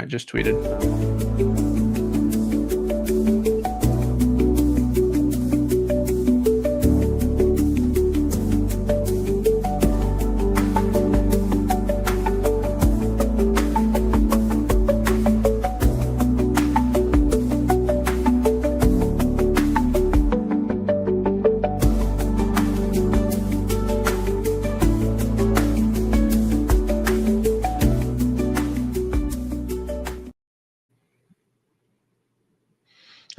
just tweeted.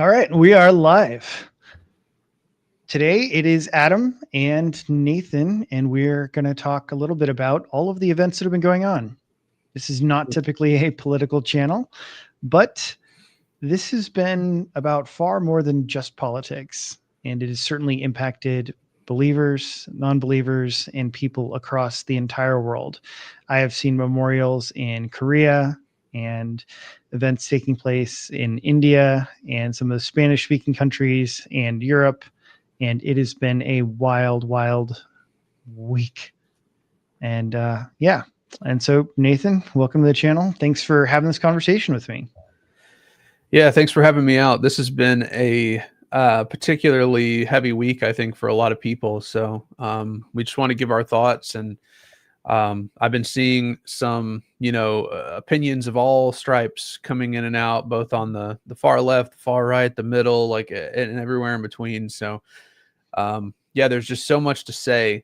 All right, we are live. Today it is Adam and Nathan, and we're going to talk a little bit about all of the events that have been going on. This is not typically a political channel, but this has been about far more than just politics, and it has certainly impacted believers, non-believers, and people across the entire world. I have seen memorials in Korea and events taking place in India and some of the Spanish-speaking countries and Europe, and it has been a wild, wild week. And yeah, and so Nathan, welcome to the channel. Thanks for having this conversation with me. Yeah, thanks for having me out. This has been a particularly heavy week, I think, for a lot of people. So we just want to give our thoughts, and I've been seeing some, opinions of all stripes coming in and out, both on the far left, the far right, the middle, like, and everywhere in between. So yeah, there's just so much to say.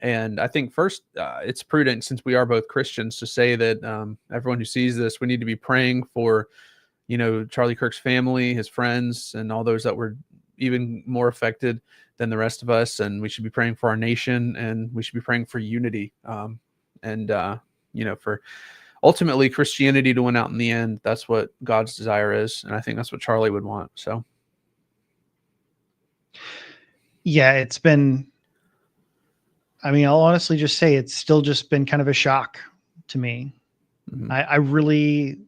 And I think first, it's prudent, since we are both Christians, to say that everyone who sees this, we need to be praying for, Charlie Kirk's family, his friends, and all those that were even more affected than the rest of us. And we should be praying for our nation, and we should be praying for unity. For ultimately Christianity to win out in the end. That's what God's desire is. And I think that's what Charlie would want. So. Yeah, it's been, I'll honestly just say it's still just been kind of a shock to me. Mm-hmm.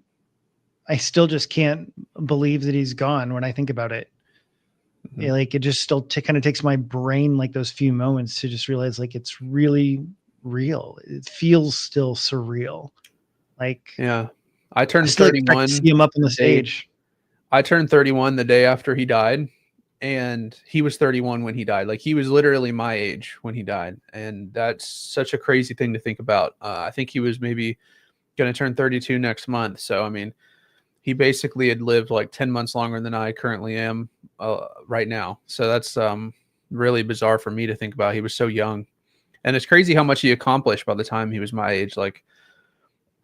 I still just can't believe that he's gone when I think about it. Mm-hmm. Like, it just still kind of takes my brain like those few moments to just realize, like, it's really real. It feels still surreal. Like, yeah, I turned 31. See him up on the stage. I turned 31 the day after he died, and he was 31 when he died. Like, he was literally my age when he died, and that's such a crazy thing to think about. I think he was maybe going to turn 32 next month. So, he basically had lived like 10 months longer than I currently am right now. So that's really bizarre for me to think about. He was so young, and it's crazy how much he accomplished by the time he was my age. Like,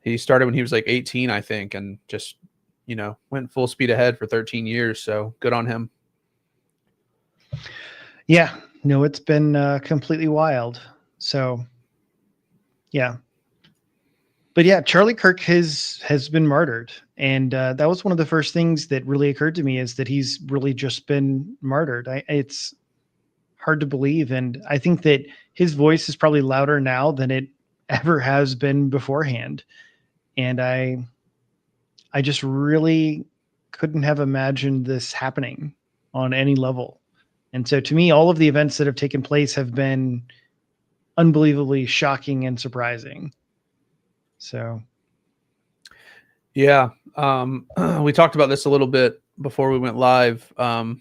he started when he was like 18, I think, and just, went full speed ahead for 13 years. So good on him. Yeah, no, it's been completely wild. So yeah. But yeah, Charlie Kirk has been martyred. And that was one of the first things that really occurred to me, is that he's really just been martyred. It's hard to believe. And I think that his voice is probably louder now than it ever has been beforehand. And I just really couldn't have imagined this happening on any level. And so to me, all of the events that have taken place have been unbelievably shocking and surprising. So, yeah, we talked about this a little bit before we went live. I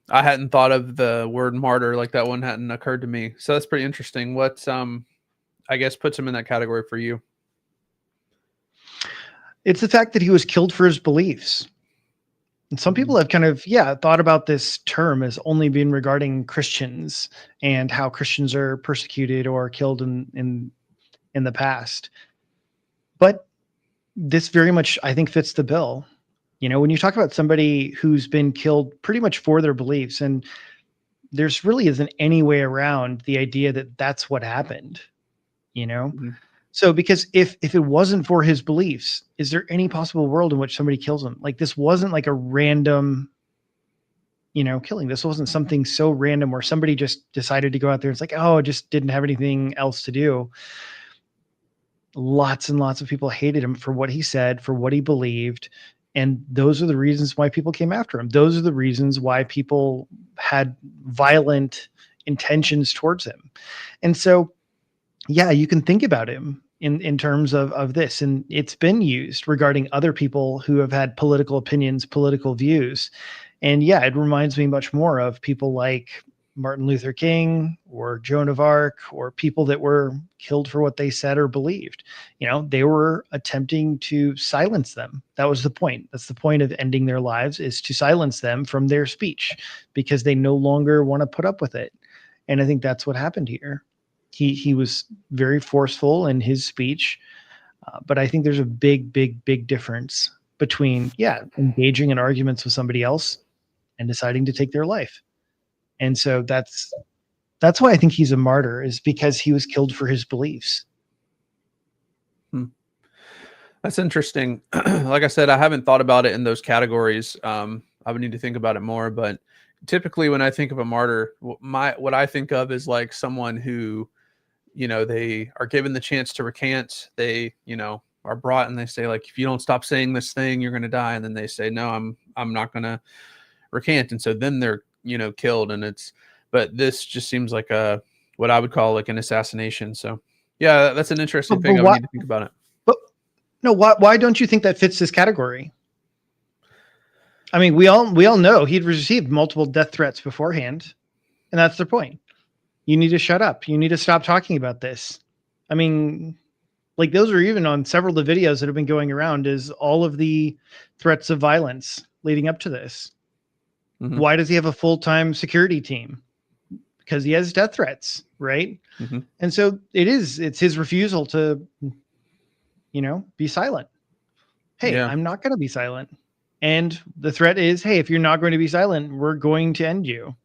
hadn't thought of the word martyr, like that one hadn't occurred to me. So that's pretty interesting. What, I guess, puts him in that category for you? It's the fact that he was killed for his beliefs. And some people have kind of, thought about this term as only being regarding Christians and how Christians are persecuted or killed in the past. But this very much, I think, fits the bill. When you talk about somebody who's been killed pretty much for their beliefs, and there's really isn't any way around the idea that that's what happened, Mm-hmm. So because if it wasn't for his beliefs, is there any possible world in which somebody kills him? Like, this wasn't like a random, killing. This wasn't something so random where somebody just decided to go out there. It's like, oh, I just didn't have anything else to do. Lots and lots of people hated him for what he said, for what he believed. And those are the reasons why people came after him. Those are the reasons why people had violent intentions towards him. And so, yeah, you can think about him in terms of this, and it's been used regarding other people who have had political opinions, political views. And yeah, it reminds me much more of people like Martin Luther King or Joan of Arc, or people that were killed for what they said or believed. They were attempting to silence them. That was the point. That's the point of ending their lives, is to silence them from their speech, because they no longer want to put up with it. And I think that's what happened here. He was very forceful in his speech, but I think there's a big difference between engaging in arguments with somebody else and deciding to take their life. And so that's why I think he's a martyr, is because he was killed for his beliefs. That's interesting. Like I said, I haven't thought about it in those categories. I would need to think about it more, but typically when I think of a martyr, what I think of is like someone who, they are given the chance to recant. They, are brought and they say, like, if you don't stop saying this thing, you're going to die. And then they say, no, I'm not going to recant. And so then they're, killed. And but this just seems like what I would call like an assassination. So yeah, that's an interesting thing. I would need to think about it. But no, why don't you think that fits this category? I mean, we all know he'd received multiple death threats beforehand, and that's the point. You need to shut up. You need to stop talking about this. I mean, like, those are even on several of the videos that have been going around, is all of the threats of violence leading up to this. Mm-hmm. Why does he have a full-time security team? Because he has death threats, right? Mm-hmm. And so it's his refusal to, be silent. Hey, I'm not going to be silent. And the threat is, hey, if you're not going to be silent, we're going to end you.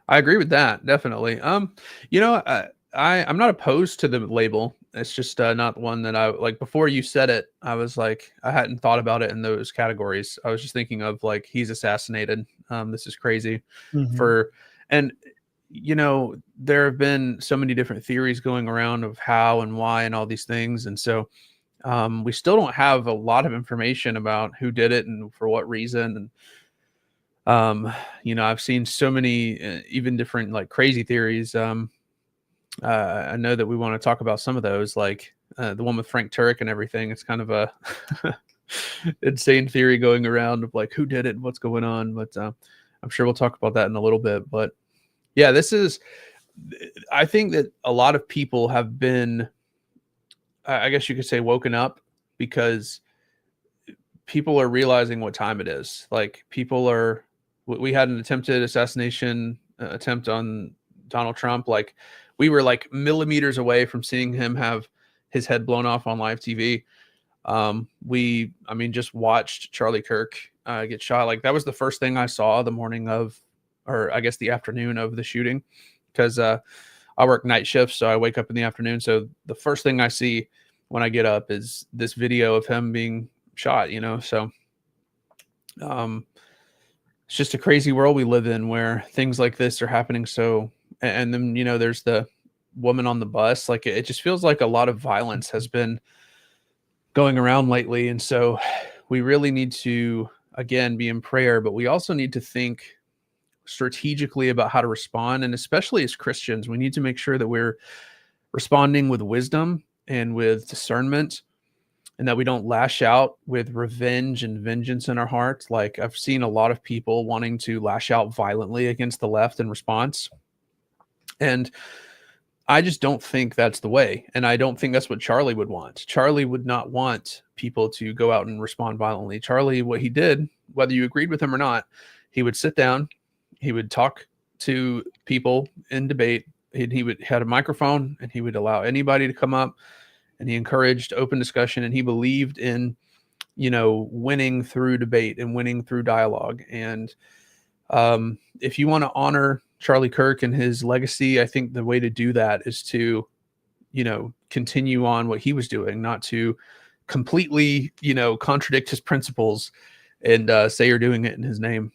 I agree with that. Definitely. I'm not opposed to the label. It's just not one that I like. Before you said it, I was like, I hadn't thought about it in those categories. I was just thinking of like, he's assassinated. This is crazy. Mm-hmm. There have been so many different theories going around of how and why and all these things. And so we still don't have a lot of information about who did it and for what reason. And, I've seen so many even different like crazy theories. I know that we want to talk about some of those, like the one with Frank Turek and everything. It's kind of a insane theory going around of like who did it and what's going on. But I'm sure we'll talk about that in a little bit. But yeah, I think that a lot of people have been, I guess you could say, woken up, because people are realizing what time it is. Like, we had an attempted assassination attempt on Donald Trump. Like, we were like millimeters away from seeing him have his head blown off on live TV. Just watched Charlie Kirk get shot. Like, that was the first thing I saw the morning of, or I guess the afternoon of the shooting, because I work night shifts, so I wake up in the afternoon. So the first thing I see when I get up is this video of him being shot, so it's just a crazy world we live in where things like this are happening. So, and then, there's the woman on the bus. Like, it just feels like a lot of violence has been going around lately. And so we really need to, again, be in prayer, but we also need to think strategically about how to respond. And especially as Christians, we need to make sure that we're responding with wisdom and with discernment, and that we don't lash out with revenge and vengeance in our hearts. Like, I've seen a lot of people wanting to lash out violently against the left in response. And I just don't think that's the way. And I don't think that's what Charlie would want. Charlie would not want people to go out and respond violently. Charlie, what he did, whether you agreed with him or not, he would sit down, he would talk to people in debate. Had a microphone, and he would allow anybody to come up, and he encouraged open discussion, and he believed in, winning through debate and winning through dialogue. And if you want to honor Charlie Kirk and his legacy, I think the way to do that is to, continue on what he was doing, not to completely, contradict his principles and say you're doing it in his name.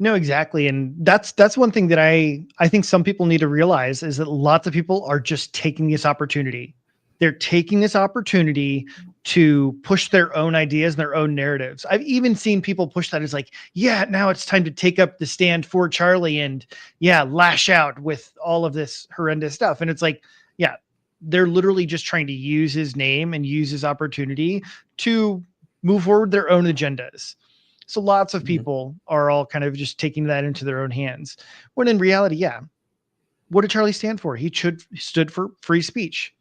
No, exactly. And that's one thing that I think some people need to realize, is that lots of people are just taking this opportunity. They're taking this opportunity to push their own ideas and their own narratives. I've even seen people push that as like, yeah, now it's time to take up the stand for Charlie and lash out with all of this horrendous stuff. And it's like, yeah, they're literally just trying to use his name and use his opportunity to move forward their own agendas. So lots of people are all kind of just taking that into their own hands. When in reality, yeah, what did Charlie stand for? He stood for free speech.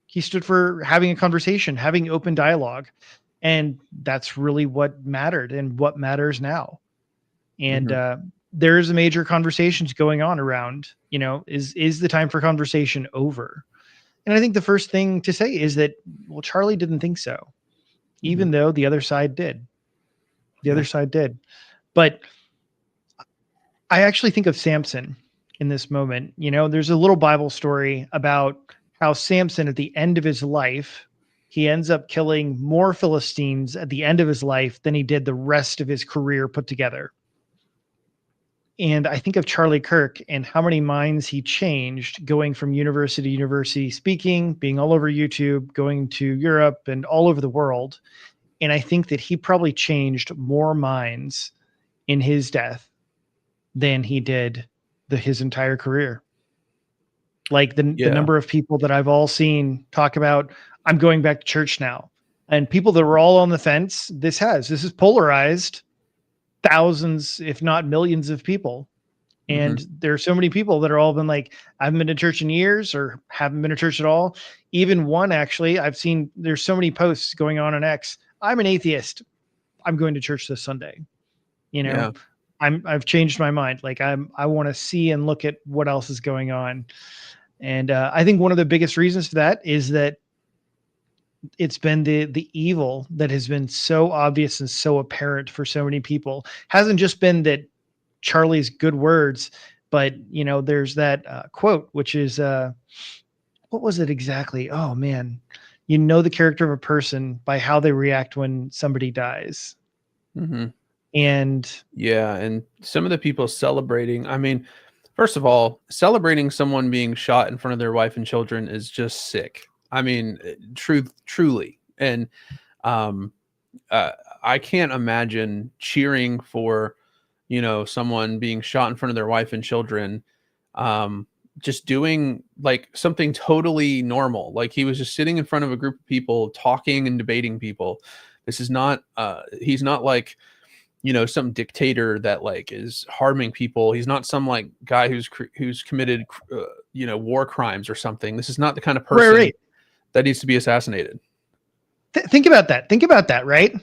He stood for having a conversation, having open dialogue. And that's really what mattered and what matters now. And there's a major conversations going on around, is the time for conversation over? And I think the first thing to say is that, well, Charlie didn't think so, even though the other side did. The other side did. But I actually think of Samson in this moment. There's a little Bible story about how Samson, at the end of his life, he ends up killing more Philistines at the end of his life than he did the rest of his career put together. And I think of Charlie Kirk and how many minds he changed, going from university to university, speaking, being all over YouTube, going to Europe and all over the world. And I think that he probably changed more minds in his death than he did his entire career. Like the number of people that I've all seen talk about, I'm going back to church now. And people that were all on the fence, this has polarized thousands, if not millions of people. And there are so many people that are all been like, I haven't been to church in years or haven't been to church at all. Even one, actually, I've seen there's so many posts going on X. I'm an atheist. I'm going to church this Sunday. I've changed my mind. Like I want to see and look at what else is going on. And I think one of the biggest reasons for that is that it's been the evil that has been so obvious and so apparent for so many people. Hasn't just been that Charlie's good words, but there's that quote, which is what was it exactly? Oh man, the character of a person by how they react when somebody dies. And some of the people celebrating, I mean, first of all, celebrating someone being shot in front of their wife and children is just sick. I mean, truly. And I can't imagine cheering for, someone being shot in front of their wife and children, just doing like something totally normal. Like he was just sitting in front of a group of people talking and debating people. This is not, he's not like, some dictator that like is harming people. He's not some like guy who's committed, war crimes or something. This is not the kind of person that needs to be assassinated. Think about that. Think about that, right?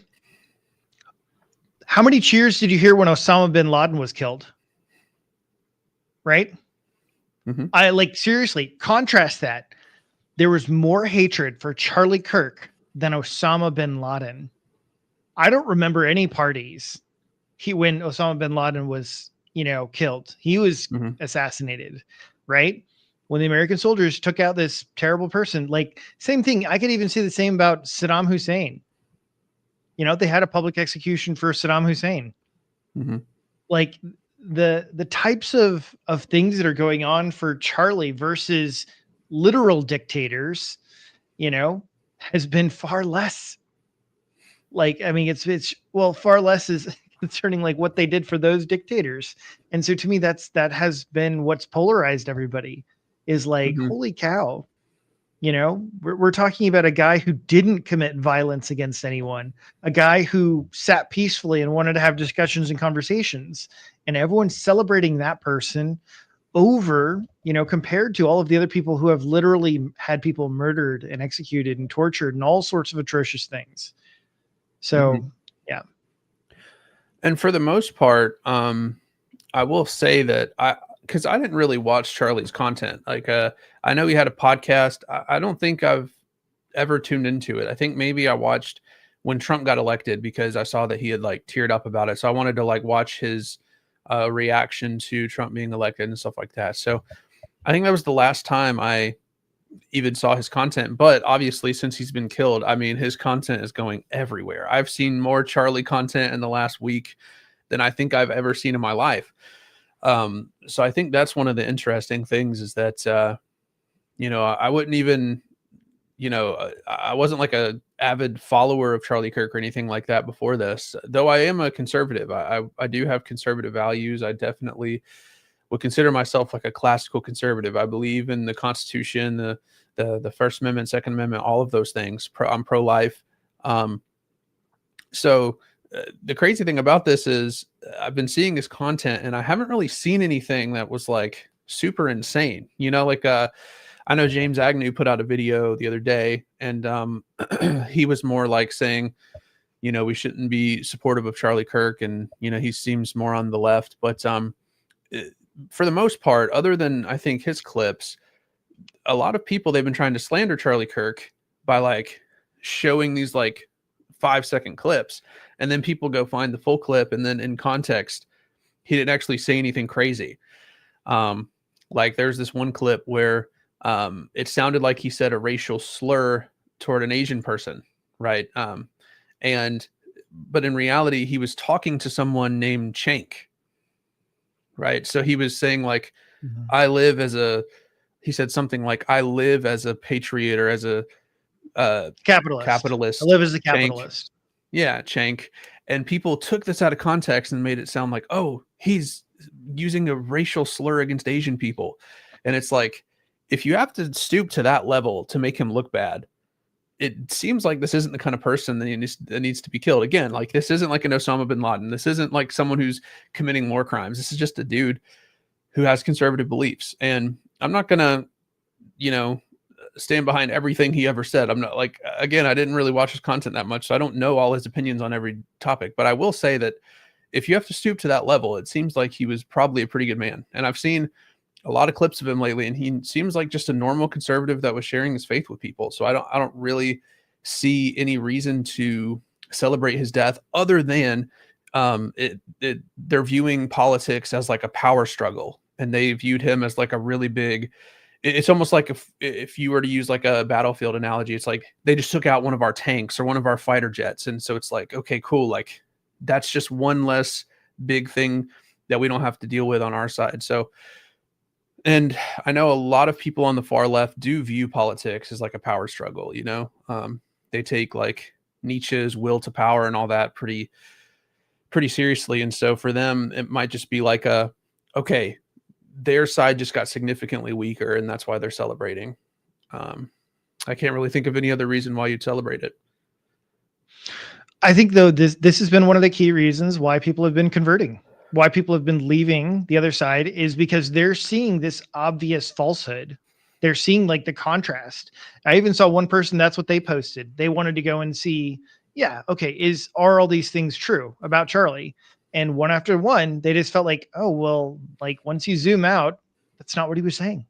How many cheers did you hear when Osama bin Laden was killed? Right? I seriously contrast that. There was more hatred for Charlie Kirk than Osama bin Laden. I don't remember any parties when Osama bin Laden was, killed. He was assassinated, right? When the American soldiers took out this terrible person, like same thing. I could even say the same about Saddam Hussein. They had a public execution for Saddam Hussein. Like the types of things that are going on for Charlie versus literal dictators, has been far less. Like, I mean, it's far less is concerning like what they did for those dictators. And so to me, that has been what's polarized everybody is like, holy cow, we're talking about a guy who didn't commit violence against anyone, a guy who sat peacefully and wanted to have discussions and conversations, and everyone's celebrating that person over, compared to all of the other people who have literally had people murdered and executed and tortured and all sorts of atrocious things. So, yeah. And for the most part, I will say that because I didn't really watch Charlie's content. Like, I know he had a podcast. I don't think I've ever tuned into it. I think maybe I watched when Trump got elected because I saw that he had like teared up about it. So I wanted to like watch his reaction to Trump being elected and stuff like that. So I think that was the last time I even saw his content. But obviously, since he's been killed, I mean, his content is going everywhere. I've seen more Charlie content in the last week than I think I've ever seen in my life. So I think that's one of the interesting things is that, I wouldn't even, I wasn't like a avid follower of Charlie Kirk or anything like that before this, though I am a conservative. I do have conservative values. I definitely would consider myself like a classical conservative. I believe in the Constitution, the First Amendment, Second Amendment, all of those things. I'm pro-life. Um, so the crazy thing about this is I've been seeing this content and I haven't really seen anything that was like super insane. Like I know James Agnew put out a video the other day, and he was more like saying, we shouldn't be supportive of Charlie Kirk, and he seems more on the left. But for the most part, other than I think his clips, a lot of people, they've been trying to slander Charlie Kirk by like showing these like 5-second clips, and then people go find the full clip, and then in context, he didn't actually say anything crazy. Like there's this one clip where it sounded like he said a racial slur toward an Asian person, right? But in reality, he was talking to someone named Chank, right? So he was saying like, he said something like, I live as a patriot or as a capitalist. I live as a Chank. capitalist. Yeah, Chank. And people took this out of context and made it sound like, oh, he's using a racial slur against Asian people. And it's like, if you have to stoop to that level to make him look bad, it seems like this isn't the kind of person that needs to be killed. Again, like this isn't like an Osama bin Laden. This isn't like someone who's committing war crimes. This is just a dude who has conservative beliefs. And I'm not going to, stand behind everything he ever said. I'm not like, again, I didn't really watch his content that much, so I don't know all his opinions on every topic. But I will say that if you have to stoop to that level, it seems like he was probably a pretty good man. And I've seen a lot of clips of him lately, and he seems like just a normal conservative that was sharing his faith with people. So I don't really see any reason to celebrate his death other than they're viewing politics as like a power struggle, and they viewed him as like a really big. It's almost like if you were to use like a battlefield analogy, it's like they just took out one of our tanks or one of our fighter jets, and so it's like, okay, cool, like that's just one less big thing that we don't have to deal with on our side. So. And I know a lot of people on the far left do view politics as like a power struggle, they take like Nietzsche's will to power and all that pretty seriously. And so for them, it might just be like okay, their side just got significantly weaker and that's why they're celebrating. I can't really think of any other reason why you'd celebrate it. I think though, this has been one of the key reasons why people have been converting. Why people have been leaving the other side is because they're seeing this obvious falsehood. They're seeing like the contrast. I even saw one person, that's what they posted. They wanted to go and see, yeah, okay, are all these things true about Charlie? And one after one, they just felt like, oh, well, like once you zoom out, that's not what he was saying.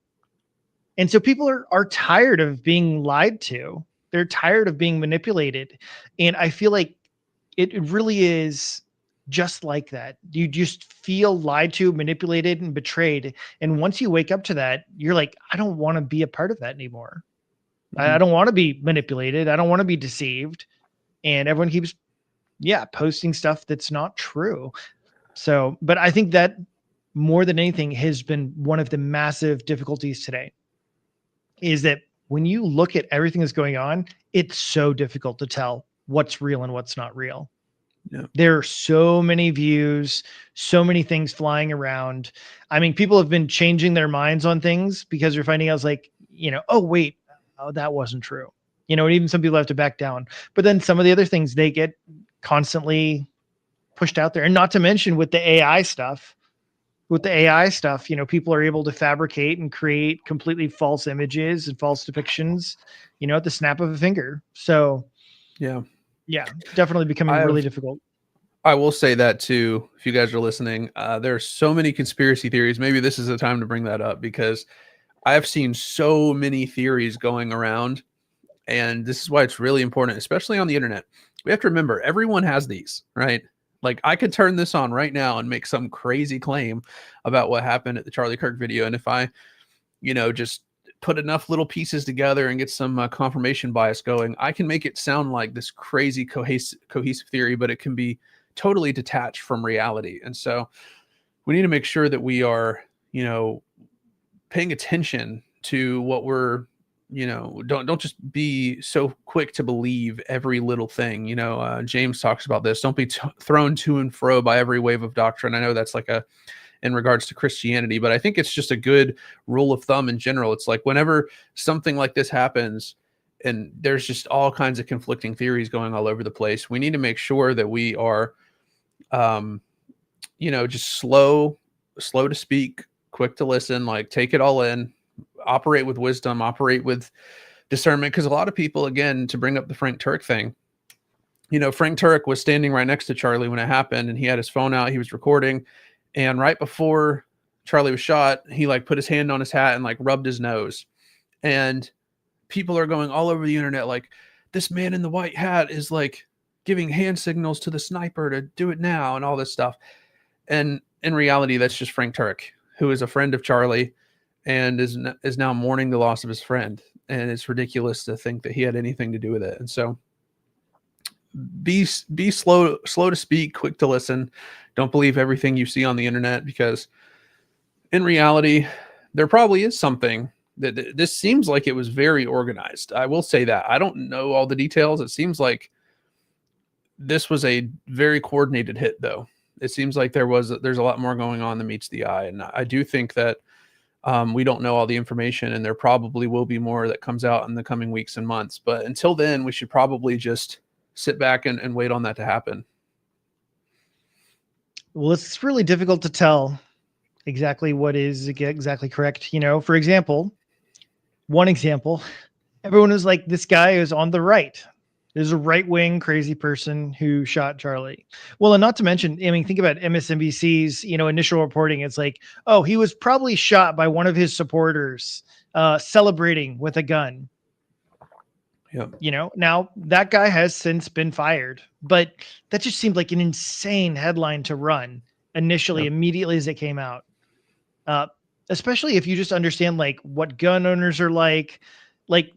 And so people are tired of being lied to. They're tired of being manipulated. And I feel like it really is just like that. You just feel lied to, manipulated, and betrayed. And once you wake up to that, you're like, I don't want to be a part of that anymore. I don't want to be manipulated. I don't want to be deceived. And everyone keeps, posting stuff that's not true. So, but I think that more than anything has been one of the massive difficulties today is that when you look at everything that's going on, it's so difficult to tell what's real and what's not real. Yeah. There are so many views, so many things flying around. I mean, people have been changing their minds on things because they're finding out like, oh, wait, that wasn't true. And even some people have to back down. But then some of the other things, they get constantly pushed out there. And not to mention with the AI stuff, people are able to fabricate and create completely false images and false depictions, at the snap of a finger. So, yeah, definitely becoming really difficult. I will say that too, if you guys are listening, there are so many conspiracy theories. Maybe this is the time to bring that up because I've seen so many theories going around, and this is why it's really important, especially on the internet. We have to remember everyone has these, right? Like I could turn this on right now and make some crazy claim about what happened at the Charlie Kirk video. And if I, just put enough little pieces together and get some confirmation bias going, I can make it sound like this crazy cohesive theory, but it can be totally detached from reality. And so we need to make sure that we are, paying attention to what we're, don't just be so quick to believe every little thing. James talks about this. Don't be thrown to and fro by every wave of doctrine. I know that's like in regards to Christianity, but I think it's just a good rule of thumb in general. It's like whenever something like this happens and there's just all kinds of conflicting theories going all over the place, we need to make sure that we are, just slow to speak, quick to listen, like take it all in, operate with wisdom, operate with discernment. Because a lot of people, again, to bring up the Frank Turk thing, Frank Turk was standing right next to Charlie when it happened, and he had his phone out, he was recording, and right before Charlie was shot, he like put his hand on his hat and like rubbed his nose. And people are going all over the internet like, this man in the white hat is like giving hand signals to the sniper to do it now and all this stuff. And in reality, that's just Frank Turk, who is a friend of Charlie and is now mourning the loss of his friend. And it's ridiculous to think that he had anything to do with it. And so be slow to speak, quick to listen. Don't believe everything you see on the internet, because in reality, there probably is something that this seems like it was very organized. I will say that. I don't know all the details. It seems like this was a very coordinated hit, though. It seems like there's a lot more going on than meets the eye. And I do think that we don't know all the information, and there probably will be more that comes out in the coming weeks and months. But until then, we should probably just sit back and wait on that to happen. Well, it's really difficult to tell exactly what is exactly correct. For example, one example, everyone was like, this guy is on the right. There's a right-wing crazy person who shot Charlie. Well, and not to mention, I mean, think about MSNBC's, initial reporting. It's like, oh, he was probably shot by one of his supporters celebrating with a gun. Yep. Now that guy has since been fired, but that just seemed like an insane headline to run initially, immediately as it came out. Especially if you just understand like what gun owners are like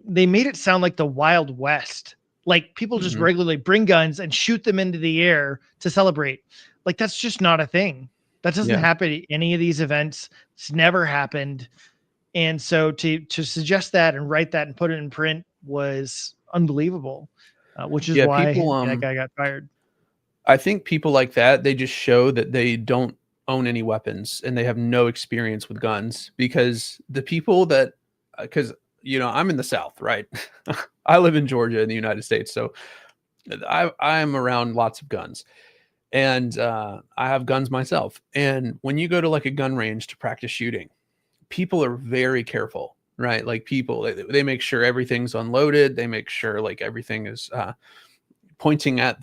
they made it sound like the Wild West. Like people just regularly bring guns and shoot them into the air to celebrate. Like that's just not a thing. That doesn't happen at any of these events. It's never happened. And so to suggest that and write that and put it in print was unbelievable, which is why that guy got fired. I think people like that, they just show that they don't own any weapons and they have no experience with guns, because the people that, I'm in the South, right? I live in Georgia in the United States. So I'm around lots of guns, and I have guns myself. And when you go to like a gun range to practice shooting, people are very careful, right? Like people, they make sure everything's unloaded. They make sure like everything is pointing at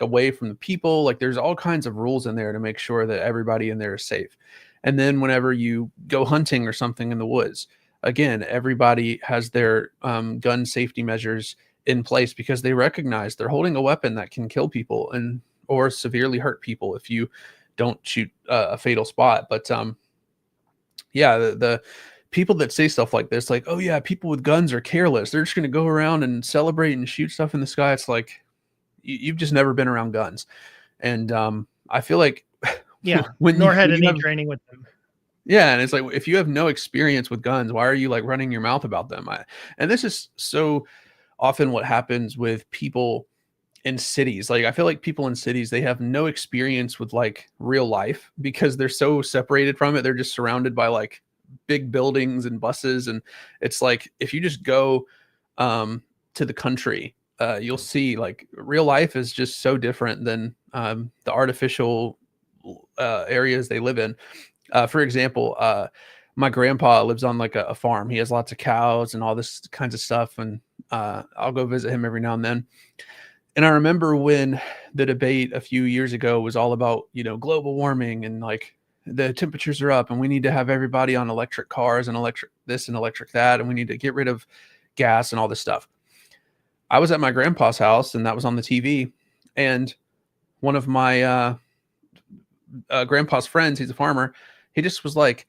away from the people. Like there's all kinds of rules in there to make sure that everybody in there is safe. And then whenever you go hunting or something in the woods, again, everybody has their gun safety measures in place, because they recognize they're holding a weapon that can kill people or severely hurt people if you don't shoot a fatal spot. But the people that say stuff like this, like, oh yeah, people with guns are careless, they're just going to go around and celebrate and shoot stuff in the sky. It's like, you've just never been around guns. And I feel like nor had any training with them. Yeah. And it's like, if you have no experience with guns, why are you like running your mouth about them? And this is so often what happens with people in cities. Like, I feel like people in cities, they have no experience with like real life because they're so separated from it. They're just surrounded by like big buildings and buses. And it's like, if you just go to the country, you'll see like real life is just so different than the artificial areas they live in. For example, my grandpa lives on like a farm. He has lots of cows and all this kinds of stuff. And I'll go visit him every now and then. And I remember when the debate a few years ago was all about, global warming and like the temperatures are up and we need to have everybody on electric cars and electric this and electric that. And we need to get rid of gas and all this stuff. I was at my grandpa's house and that was on the TV. And one of my grandpa's friends, he's a farmer, he just was like,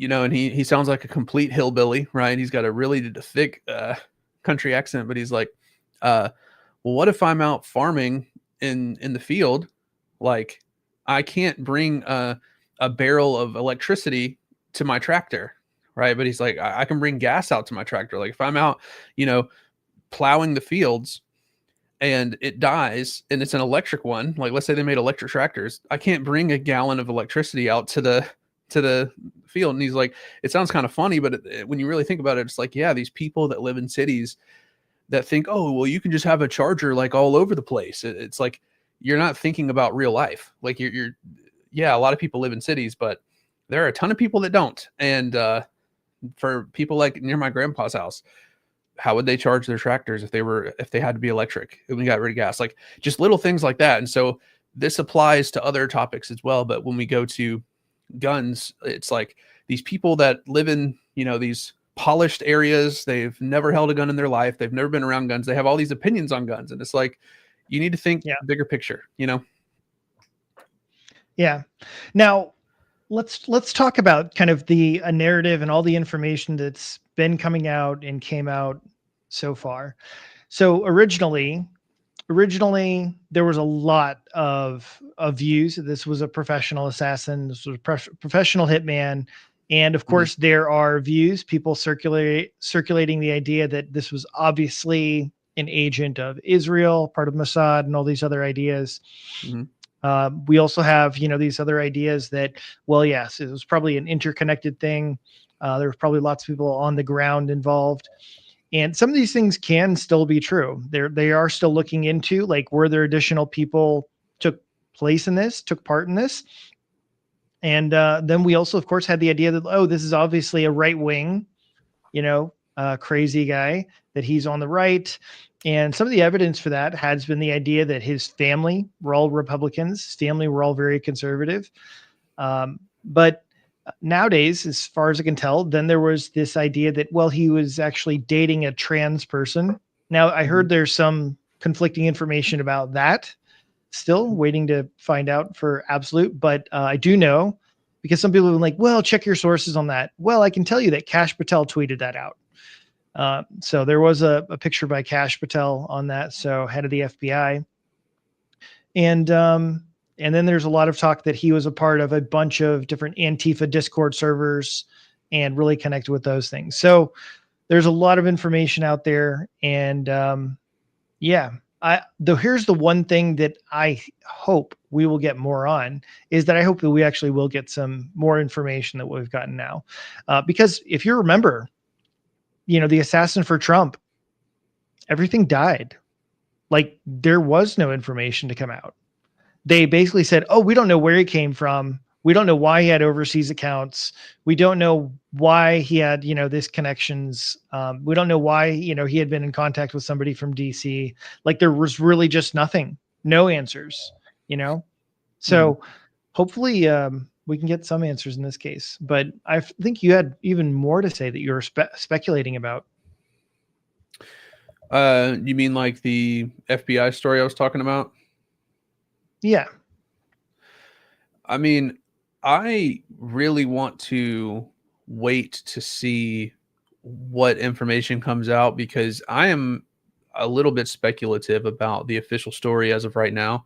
and he sounds like a complete hillbilly, right? He's got a really thick country accent, but he's like, well, what if I'm out farming in the field? Like, I can't bring a barrel of electricity to my tractor, right? But he's like, I can bring gas out to my tractor. Like if I'm out, plowing the fields, and it dies and it's an electric one, like let's say they made electric tractors, I can't bring a gallon of electricity out to the field. And he's like, it sounds kind of funny, but when you really think about it, it's like, yeah, these people that live in cities that think, oh, well, you can just have a charger like all over the place. It's like, you're not thinking about real life. Like you're yeah, a lot of people live in cities, but there are a ton of people that don't. And for people like near my grandpa's house, how would they charge their tractors if they had to be electric and we got rid of gas? Like just little things like that. And so this applies to other topics as well. But when we go to guns, it's like these people that live in, these polished areas, they've never held a gun in their life, they've never been around guns, they have all these opinions on guns, and it's like you need to think bigger picture. Yeah. Now let's talk about kind of the narrative and all the information that's been coming out and came out so far. So originally there was a lot of views. This was a professional assassin. This was a professional hitman. And of course, there are views, people circulating the idea that this was obviously an agent of Israel, part of Mossad, and all these other ideas. We also have, these other ideas that, well, yes, it was probably an interconnected thing. There was probably lots of people on the ground involved. And some of these things can still be true. They are still looking into, like, were there additional people took part in this? And then we also, of course, had the idea that, oh, this is obviously a right wing, crazy guy, that he's on the right. And some of the evidence for that has been the idea that his family were all Republicans, his family were all very conservative. But nowadays, as far as I can tell, then there was this idea that, well, he was actually dating a trans person. Now, I heard there's some conflicting information about that. Still waiting to find out for absolute, but I do know, because some people have been like, well, check your sources on that. Well, I can tell you that Kash Patel tweeted that out. So there was a picture by Kash Patel on that. So head of the FBI. And then there's a lot of talk that he was a part of a bunch of different Antifa Discord servers and really connected with those things. So there's a lot of information out there. And here's the one thing that I hope we will get more on, is that I hope that we actually will get some more information that we've gotten now. Because if you remember, the assassin for Trump, everything died. Like, there was no information to come out. They basically said, oh, we don't know where he came from. We don't know why he had overseas accounts. We don't know why he had, this connections. We don't know why, he had been in contact with somebody from DC. Like, there was really just nothing, no answers, So hopefully we can get some answers in this case. But I think you had even more to say that you were speculating about. You mean like the FBI story I was talking about? Yeah. I mean, I really want to wait to see what information comes out, because I am a little bit speculative about the official story as of right now.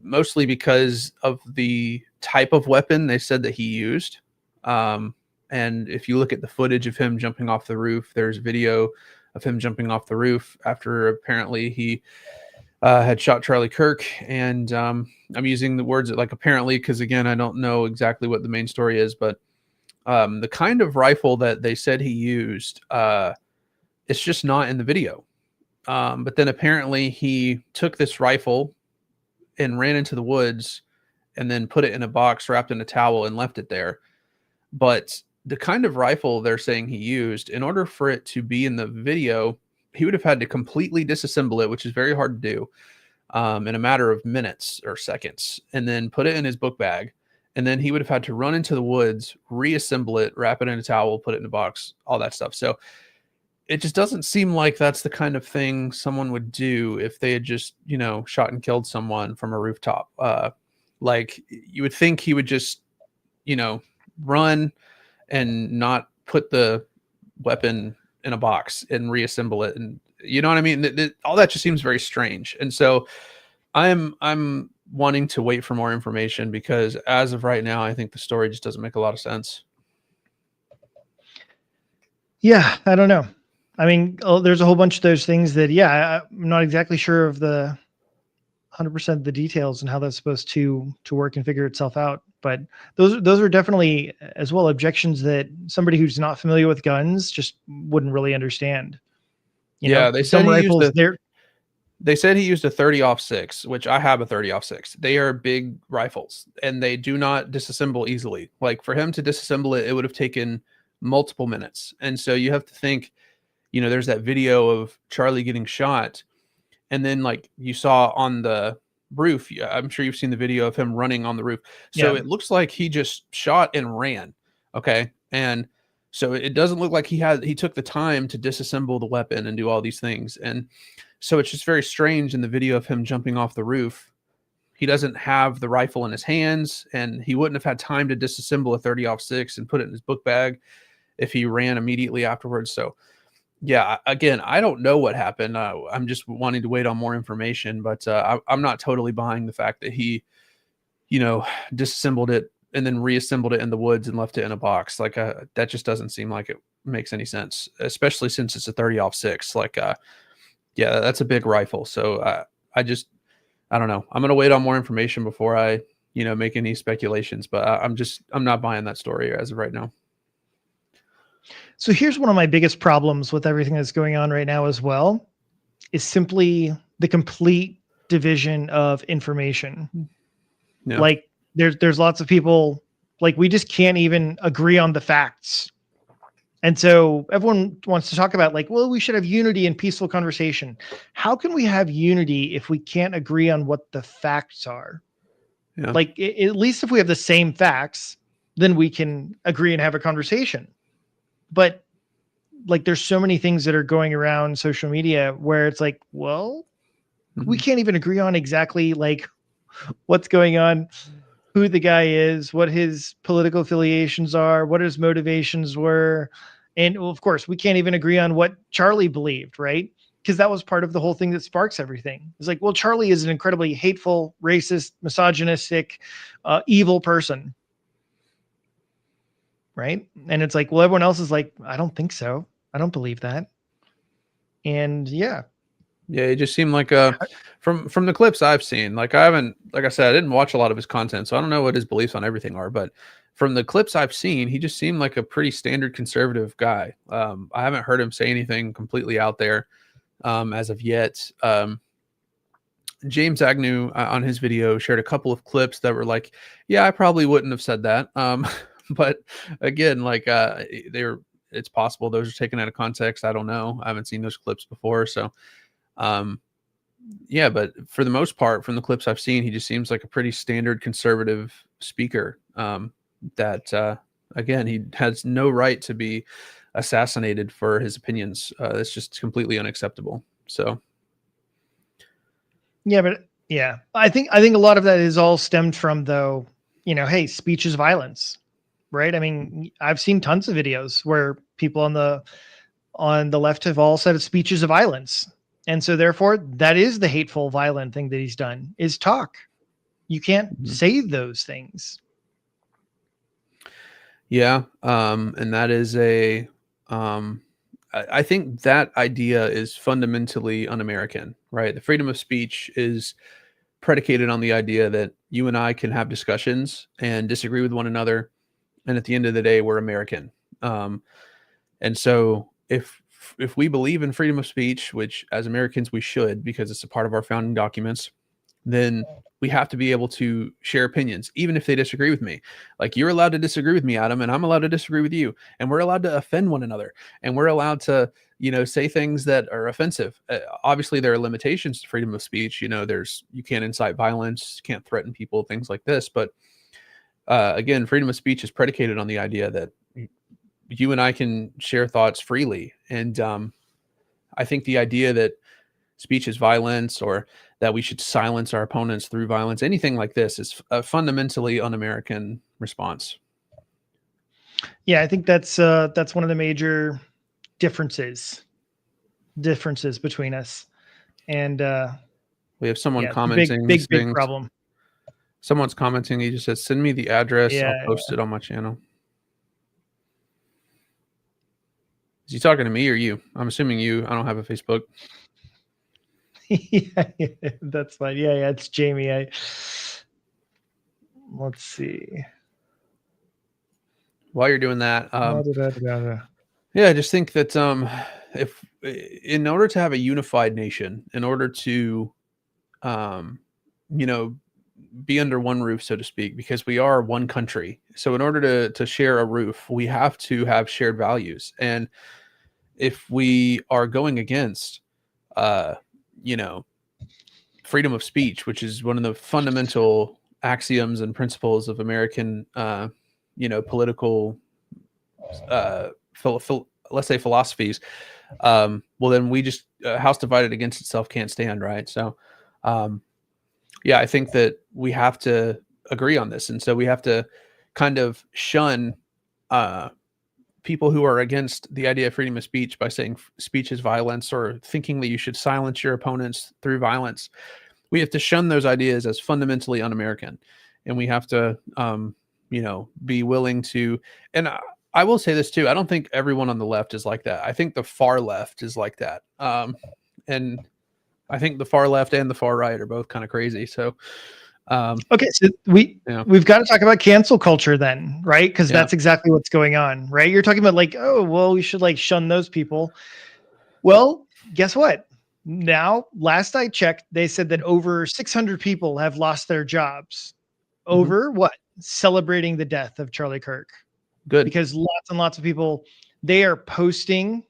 Mostly because of the type of weapon they said that he used. And if you look at the footage of him jumping off the roof, there's video of him jumping off the roof after apparently he had shot Charlie Kirk. And I'm using the words like apparently, because again, I don't know exactly what the main story is, but the kind of rifle that they said he used, it's just not in the video. But then apparently he took this rifle and ran into the woods and then put it in a box wrapped in a towel and left it there. But the kind of rifle they're saying he used, in order for it to be in the video, he would have had to completely disassemble it, which is very hard to do, in a matter of minutes or seconds, and then put it in his book bag. And then he would have had to run into the woods, reassemble it, wrap it in a towel, put it in a box, all that stuff. So it just doesn't seem like that's the kind of thing someone would do if they had just, shot and killed someone from a rooftop. Like, you would think he would just, run and not put the weapon in a box and reassemble it. And you know what I mean? All that just seems very strange. And so I'm wanting to wait for more information, because as of right now, I think the story just doesn't make a lot of sense. Yeah, I don't know. I mean, there's a whole bunch of those things that, yeah, I'm not exactly sure of the 100% of the details and how that's supposed to work and figure itself out. But those are definitely as well objections that somebody who's not familiar with guns just wouldn't really understand. Yeah, they said some he used rifles there. They said he used a 30-06, which I have a 30-06. They are big rifles and they do not disassemble easily. Like for him to disassemble it, it would have taken multiple minutes. And so you have to think, there's that video of Charlie getting shot. And then like you saw on the roof, I'm sure you've seen the video of him running on the roof. So it looks like he just shot and ran. Okay. And so it doesn't look like he took the time to disassemble the weapon and do all these things. And so it's just very strange in the video of him jumping off the roof. He doesn't have the rifle in his hands, and he wouldn't have had time to disassemble a 30-06 and put it in his book bag if he ran immediately afterwards. So yeah, again, I don't know what happened. I'm just wanting to wait on more information, but I'm not totally buying the fact that he, disassembled it and then reassembled it in the woods and left it in a box. Like that just doesn't seem like it makes any sense, especially since it's a 30-06. Like, yeah, that's a big rifle. So I don't know. I'm going to wait on more information before I, make any speculations, but I'm not buying that story as of right now. So here's one of my biggest problems with everything that's going on right now as well, is simply the complete division of information. Yeah. Like there's lots of people, like we just can't even agree on the facts. And so everyone wants to talk about like, well, we should have unity and peaceful conversation. How can we have unity if we can't agree on what the facts are? Yeah. Like at least if we have the same facts, then we can agree and have a conversation. But like, there's so many things that are going around social media where it's like, well, we can't even agree on exactly like what's going on, who the guy is, what his political affiliations are, what his motivations were. And well, of course, we can't even agree on what Charlie believed, right? Because that was part of the whole thing that sparks everything. It's like, well, Charlie is an incredibly hateful, racist, misogynistic, evil person. Right. And it's like, well, everyone else is like, I don't think so. I don't believe that. And yeah. Yeah, it just seemed like from the clips I've seen, like I said, I didn't watch a lot of his content, so I don't know what his beliefs on everything are, but from the clips I've seen, he just seemed like a pretty standard conservative guy. I haven't heard him say anything completely out there as of yet. James Agnew on his video shared a couple of clips that were like, yeah, I probably wouldn't have said that. But again, like it's possible those are taken out of context. I don't know. I haven't seen those clips before. So yeah, but for the most part, from the clips I've seen, he just seems like a pretty standard conservative speaker. That again, he has no right to be assassinated for his opinions. It's just completely unacceptable. So yeah, but yeah, I think a lot of that is all stemmed from, though, hey, speech is violence, right? I mean, I've seen tons of videos where people on the left have all said speech is a violence. And so therefore that is the hateful, violent thing that he's done, is talk. You can't say those things. Yeah. And that is I think that idea is fundamentally un-American, right? The freedom of speech is predicated on the idea that you and I can have discussions and disagree with one another. And at the end of the day, we're American. And so if we believe in freedom of speech, which as Americans we should, because it's a part of our founding documents, then we have to be able to share opinions, even if they disagree with me. Like you're allowed to disagree with me, Adam, and I'm allowed to disagree with you. And we're allowed to offend one another. And we're allowed to, say things that are offensive. Obviously, there are limitations to freedom of speech. You can't incite violence, can't threaten people, things like this. But again, freedom of speech is predicated on the idea that you and I can share thoughts freely. And I think the idea that speech is violence or that we should silence our opponents through violence, anything like this is a fundamentally un-American response. Yeah, I think that's one of the major differences between us. And we have someone commenting. Big problem. Someone's commenting. He just said, send me the address. Yeah, I'll post it on my channel. Is he talking to me or you? I'm assuming you. I don't have a Facebook. Yeah, that's fine. Yeah, it's Jamie. Let's see. While you're doing that, Yeah, I just think that if in order to have a unified nation, in order to um, you know, be under one roof, so to speak, because we are one country. So in order to share a roof, we have to have shared values. And if we are going against, uh, you know, freedom of speech, which is one of the fundamental axioms and principles of American, political, let's say philosophies, well, then we just house divided against itself can't stand, right? So, yeah, I think that we have to agree on this, and so we have to kind of shun people who are against the idea of freedom of speech by saying speech is violence or thinking that you should silence your opponents through violence. We have to shun those ideas as fundamentally un-American, and we have to, be willing to. And I will say this too: I don't think everyone on the left is like that. I think the far left is like that, and I think the far left and the far right are both kind of crazy. So, okay, so we've got to talk about cancel culture then, right? Because that's exactly what's going on, right? You're talking about like, oh, well, we should like shun those people. Well, guess what? Now, last I checked, they said that over 600 people have lost their jobs over what? Celebrating the death of Charlie Kirk. Good. Because lots and lots of people, they are posting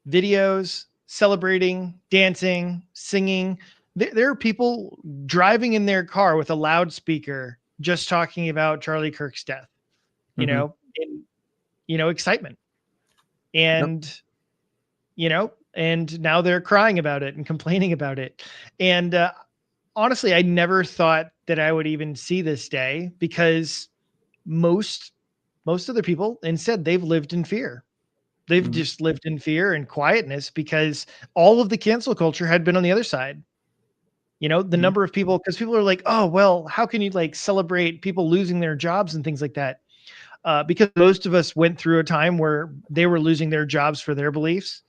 videos, celebrating, dancing, singing. There are people driving in their car with a loudspeaker just talking about Charlie Kirk's death, excitement. And, and now they're crying about it and complaining about it. And honestly, I never thought that I would even see this day because most other people, instead, they've lived in fear. They've just lived in fear and quietness because all of the cancel culture had been on the other side. The number of people, because people are like, oh, well, how can you like celebrate people losing their jobs and things like that? Because most of us went through a time where they were losing their jobs for their beliefs.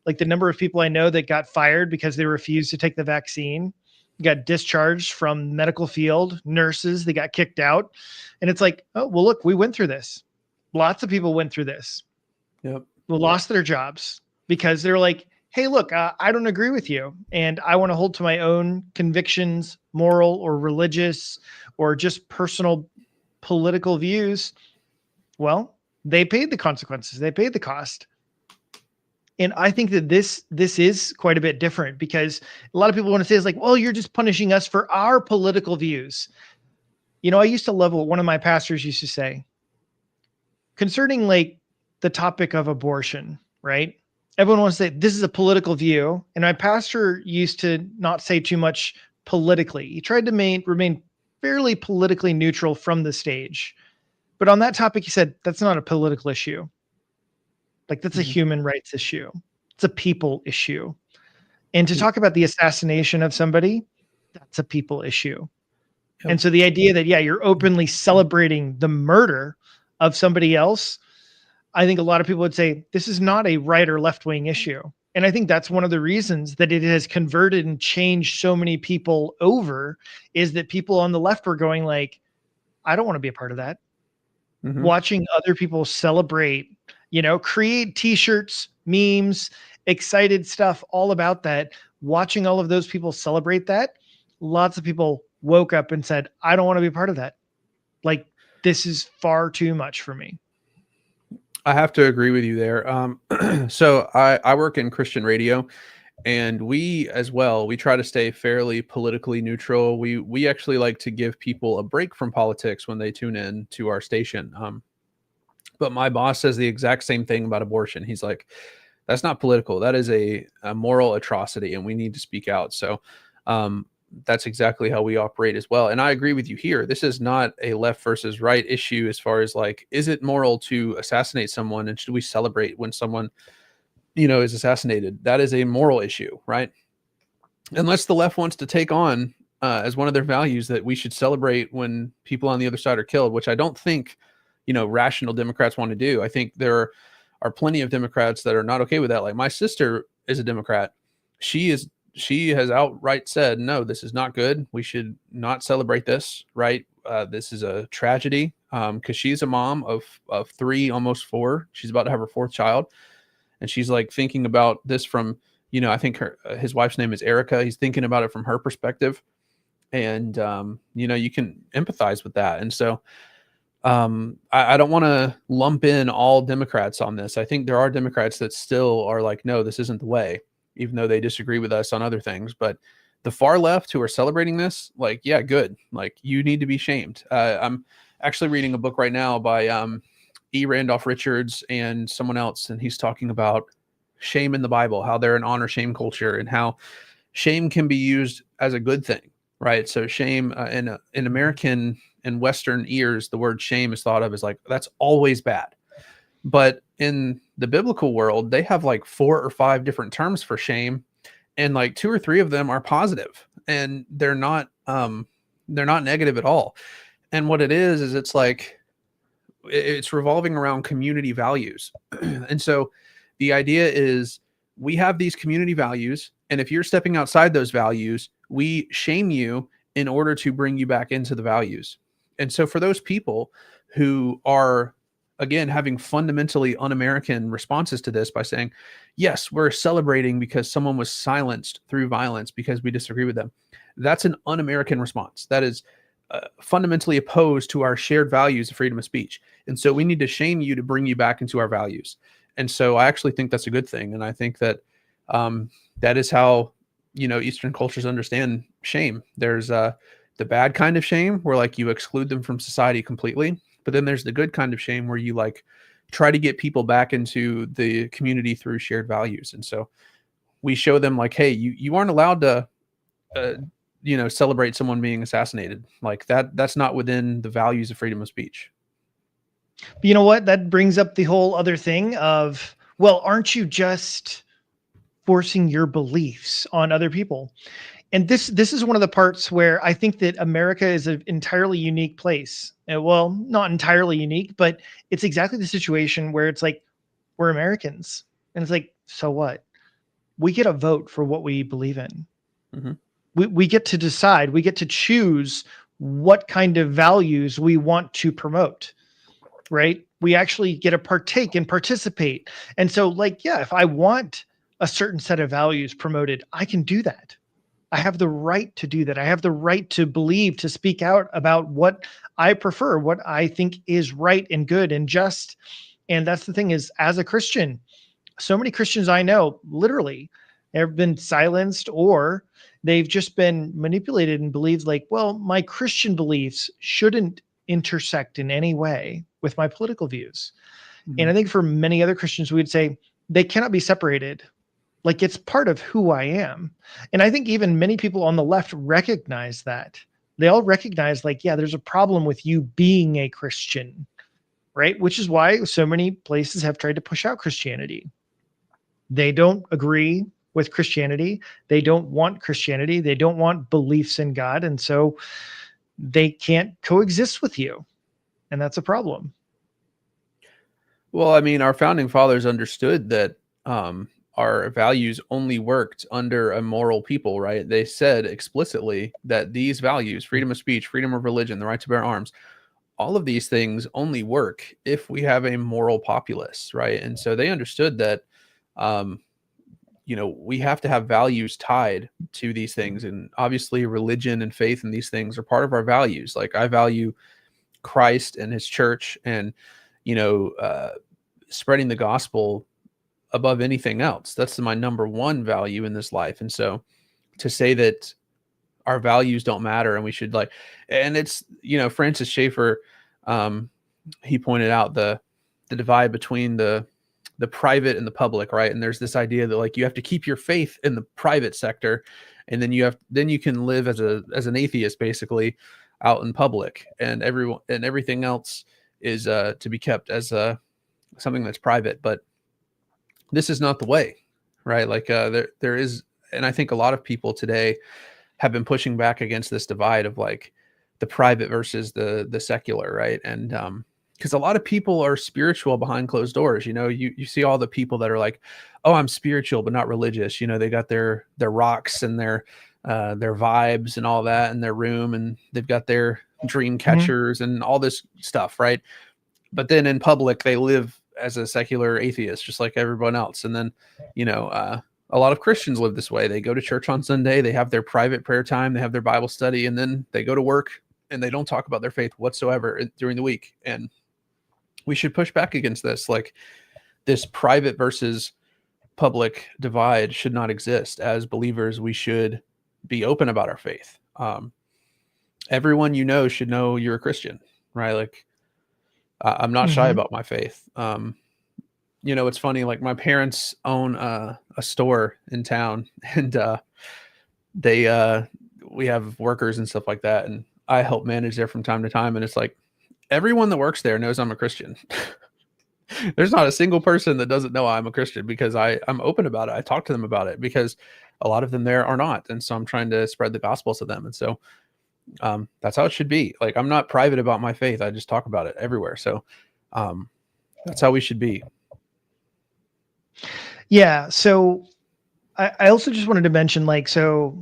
Like the number of people I know that got fired because they refused to take the vaccine, got discharged from the medical field, nurses, they got kicked out. And it's like, oh, well, look, we went through this. Lots of people went through this. Yep. Lost their jobs because they're like, hey, look, I don't agree with you. And I want to hold to my own convictions, moral or religious or just personal political views. Well, they paid the consequences. They paid the cost. And I think that this is quite a bit different because a lot of people want to say is like, well, you're just punishing us for our political views. I used to love what one of my pastors used to say concerning like the topic of abortion, right? Everyone wants to say this is a political view. And my pastor used to not say too much politically. He tried to remain fairly politically neutral from the stage. But on that topic, he said, that's not a political issue. Like that's a human rights issue. It's a people issue. And to talk about the assassination of somebody, that's a people issue. Yep. And so the idea that, you're openly celebrating the murder of somebody else, I think a lot of people would say this is not a right or left wing issue. And I think that's one of the reasons that it has converted and changed so many people over is that people on the left were going like, I don't want to be a part of that. Watching other people celebrate, create t-shirts, memes, excited stuff, all about that. Watching all of those people celebrate that. Lots of people woke up and said, I don't want to be a part of that. Like, this is far too much for me. I have to agree with you there. So I work in Christian radio, and we as well, we try to stay fairly politically neutral. We actually like to give people a break from politics when they tune in to our station. But my boss says the exact same thing about abortion. He's like, that's not political. That is a moral atrocity, and we need to speak out. So that's exactly how we operate as well. And I agree with you here. This is not a left versus right issue as far as like, is it moral to assassinate someone, and should we celebrate when someone, is assassinated? That is a moral issue, right? Unless the left wants to take on as one of their values that we should celebrate when people on the other side are killed, which I don't think, rational Democrats want to do. I think there are plenty of Democrats that are not okay with that. Like my sister is a Democrat. She has outright said, no, this is not good. We should not celebrate this, right? This is a tragedy, because she's a mom of three, almost four. She's about to have her fourth child, and she's like thinking about this from, I think his wife's name is Erica. He's thinking about it from her perspective, and you can empathize with that. And so I don't want to lump in all Democrats on this. I think there are Democrats that still are like, no, this isn't the way, even though they disagree with us on other things. But the far left who are celebrating this, like, yeah, good. Like, you need to be shamed. I'm actually reading a book right now by E. Randolph Richards and someone else, and he's talking about shame in the Bible, how they're an honor shame culture, and how shame can be used as a good thing, right? So shame in American and Western ears, the word shame is thought of as like, that's always bad. But in the biblical world, they have like 4 or 5 different terms for shame, and like 2 or 3 of them are positive, and they're not negative at all. And what it is it's like, it's revolving around community values. And so the idea is we have these community values, and if you're stepping outside those values, we shame you in order to bring you back into the values. And so for those people who are, again, having fundamentally un-American responses to this by saying, yes, we're celebrating because someone was silenced through violence because we disagree with them, that's an un-American response. That is fundamentally opposed to our shared values of freedom of speech. And so we need to shame you to bring you back into our values. And so I actually think that's a good thing. And I think that that is how, Eastern cultures understand shame. There's the bad kind of shame where like you exclude them from society completely. But then there's the good kind of shame where you like try to get people back into the community through shared values. And so we show them like, hey, you aren't allowed to, celebrate someone being assassinated. Like that's not within the values of freedom of speech. But you know what? That brings up the whole other thing of, well, aren't you just forcing your beliefs on other people? And this is one of the parts where I think that America is an entirely unique place. Well, not entirely unique, but it's exactly the situation where it's like, we're Americans. And it's like, so what? We get a vote for what we believe in. Mm-hmm. We get to decide. We get to choose what kind of values we want to promote, right? We actually get to partake and participate. And so like, yeah, if I want a certain set of values promoted, I can do that. I have the right to do that. I have the right to believe, to speak out about what I prefer, what I think is right and good and just. And that's the thing is, as a Christian, so many Christians I know literally have been silenced, or they've just been manipulated and believed like, well, my Christian beliefs shouldn't intersect in any way with my political views. Mm-hmm. And I think for many other Christians, we would say they cannot be separated. Like it's part of who I am. And I think even many people on the left recognize that. They all recognize like, yeah, there's a problem with you being a Christian, right? Which is why so many places have tried to push out Christianity. They don't agree with Christianity. They don't want Christianity. They don't want beliefs in God. And so they can't coexist with you. And that's a problem. Well, I mean, our founding fathers understood that our values only worked under a moral people, right? They said explicitly that these values, freedom of speech, freedom of religion, the right to bear arms, all of these things only work if we have a moral populace, right? And so they understood that, we have to have values tied to these things. And obviously religion and faith and these things are part of our values. Like I value Christ and his church and, spreading the gospel above anything else. That's my number one value in this life. And so to say that our values don't matter and we should and it's, Francis Schaeffer, he pointed out the divide between the private and the public, right? And there's this idea that like you have to keep your faith in the private sector, and then you can live as an atheist basically out in public, and everything else is to be kept as something that's private. But this is not the way, right? Like there is, and I think a lot of people today have been pushing back against this divide of like the private versus the secular, right? And because a lot of people are spiritual behind closed doors. You see all the people that are like, oh, I'm spiritual but not religious. They got their rocks and their vibes and all that in their room, and they've got their dream catchers and all this stuff, right? But then in public they live as a secular atheist just like everyone else. And then a lot of Christians live this way. They go to church on Sunday, they have their private prayer time, they have their Bible study, and then they go to work and they don't talk about their faith whatsoever during the week. And we should push back against this. Like, this private versus public divide should not exist. As believers, we should be open about our faith. Everyone should know you're a Christian, right? Like, I'm not shy about my faith. It's funny, like my parents own a store in town, and we have workers and stuff like that, and I help manage there from time to time. And it's like, everyone that works there knows I'm a Christian. There's not a single person that doesn't know I'm a Christian, because I'm open about it. I talk to them about it, because a lot of them there are not. And so I'm trying to spread the gospel to them. And so that's how it should be. Like, I'm not private about my faith. I just talk about it everywhere. So that's how we should be. Yeah. So I also just wanted to mention, like, so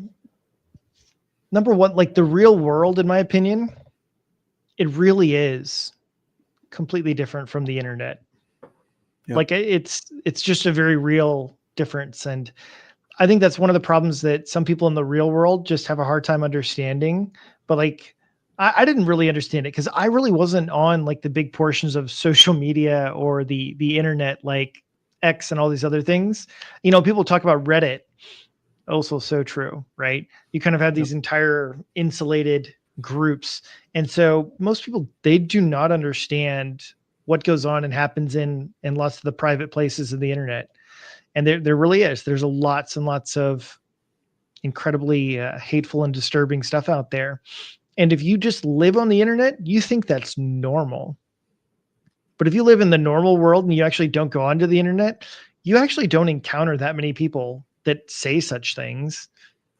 number one, like the real world, in my opinion, it really is completely different from the internet. Yep. Like it's just a very real difference. And I think that's one of the problems that some people in the real world just have a hard time understanding. But like, I didn't really understand it because I really wasn't on like the big portions of social media or the internet, like X and all these other things. People talk about Reddit. Also so true, right? You kind of have these entire insulated groups. And so most people, they do not understand what goes on and happens in lots of the private places of the internet. And there really is. There's lots and lots of incredibly hateful and disturbing stuff out there. And if you just live on the internet, you think that's normal. But if you live in the normal world and you actually don't go onto the internet, you actually don't encounter that many people that say such things,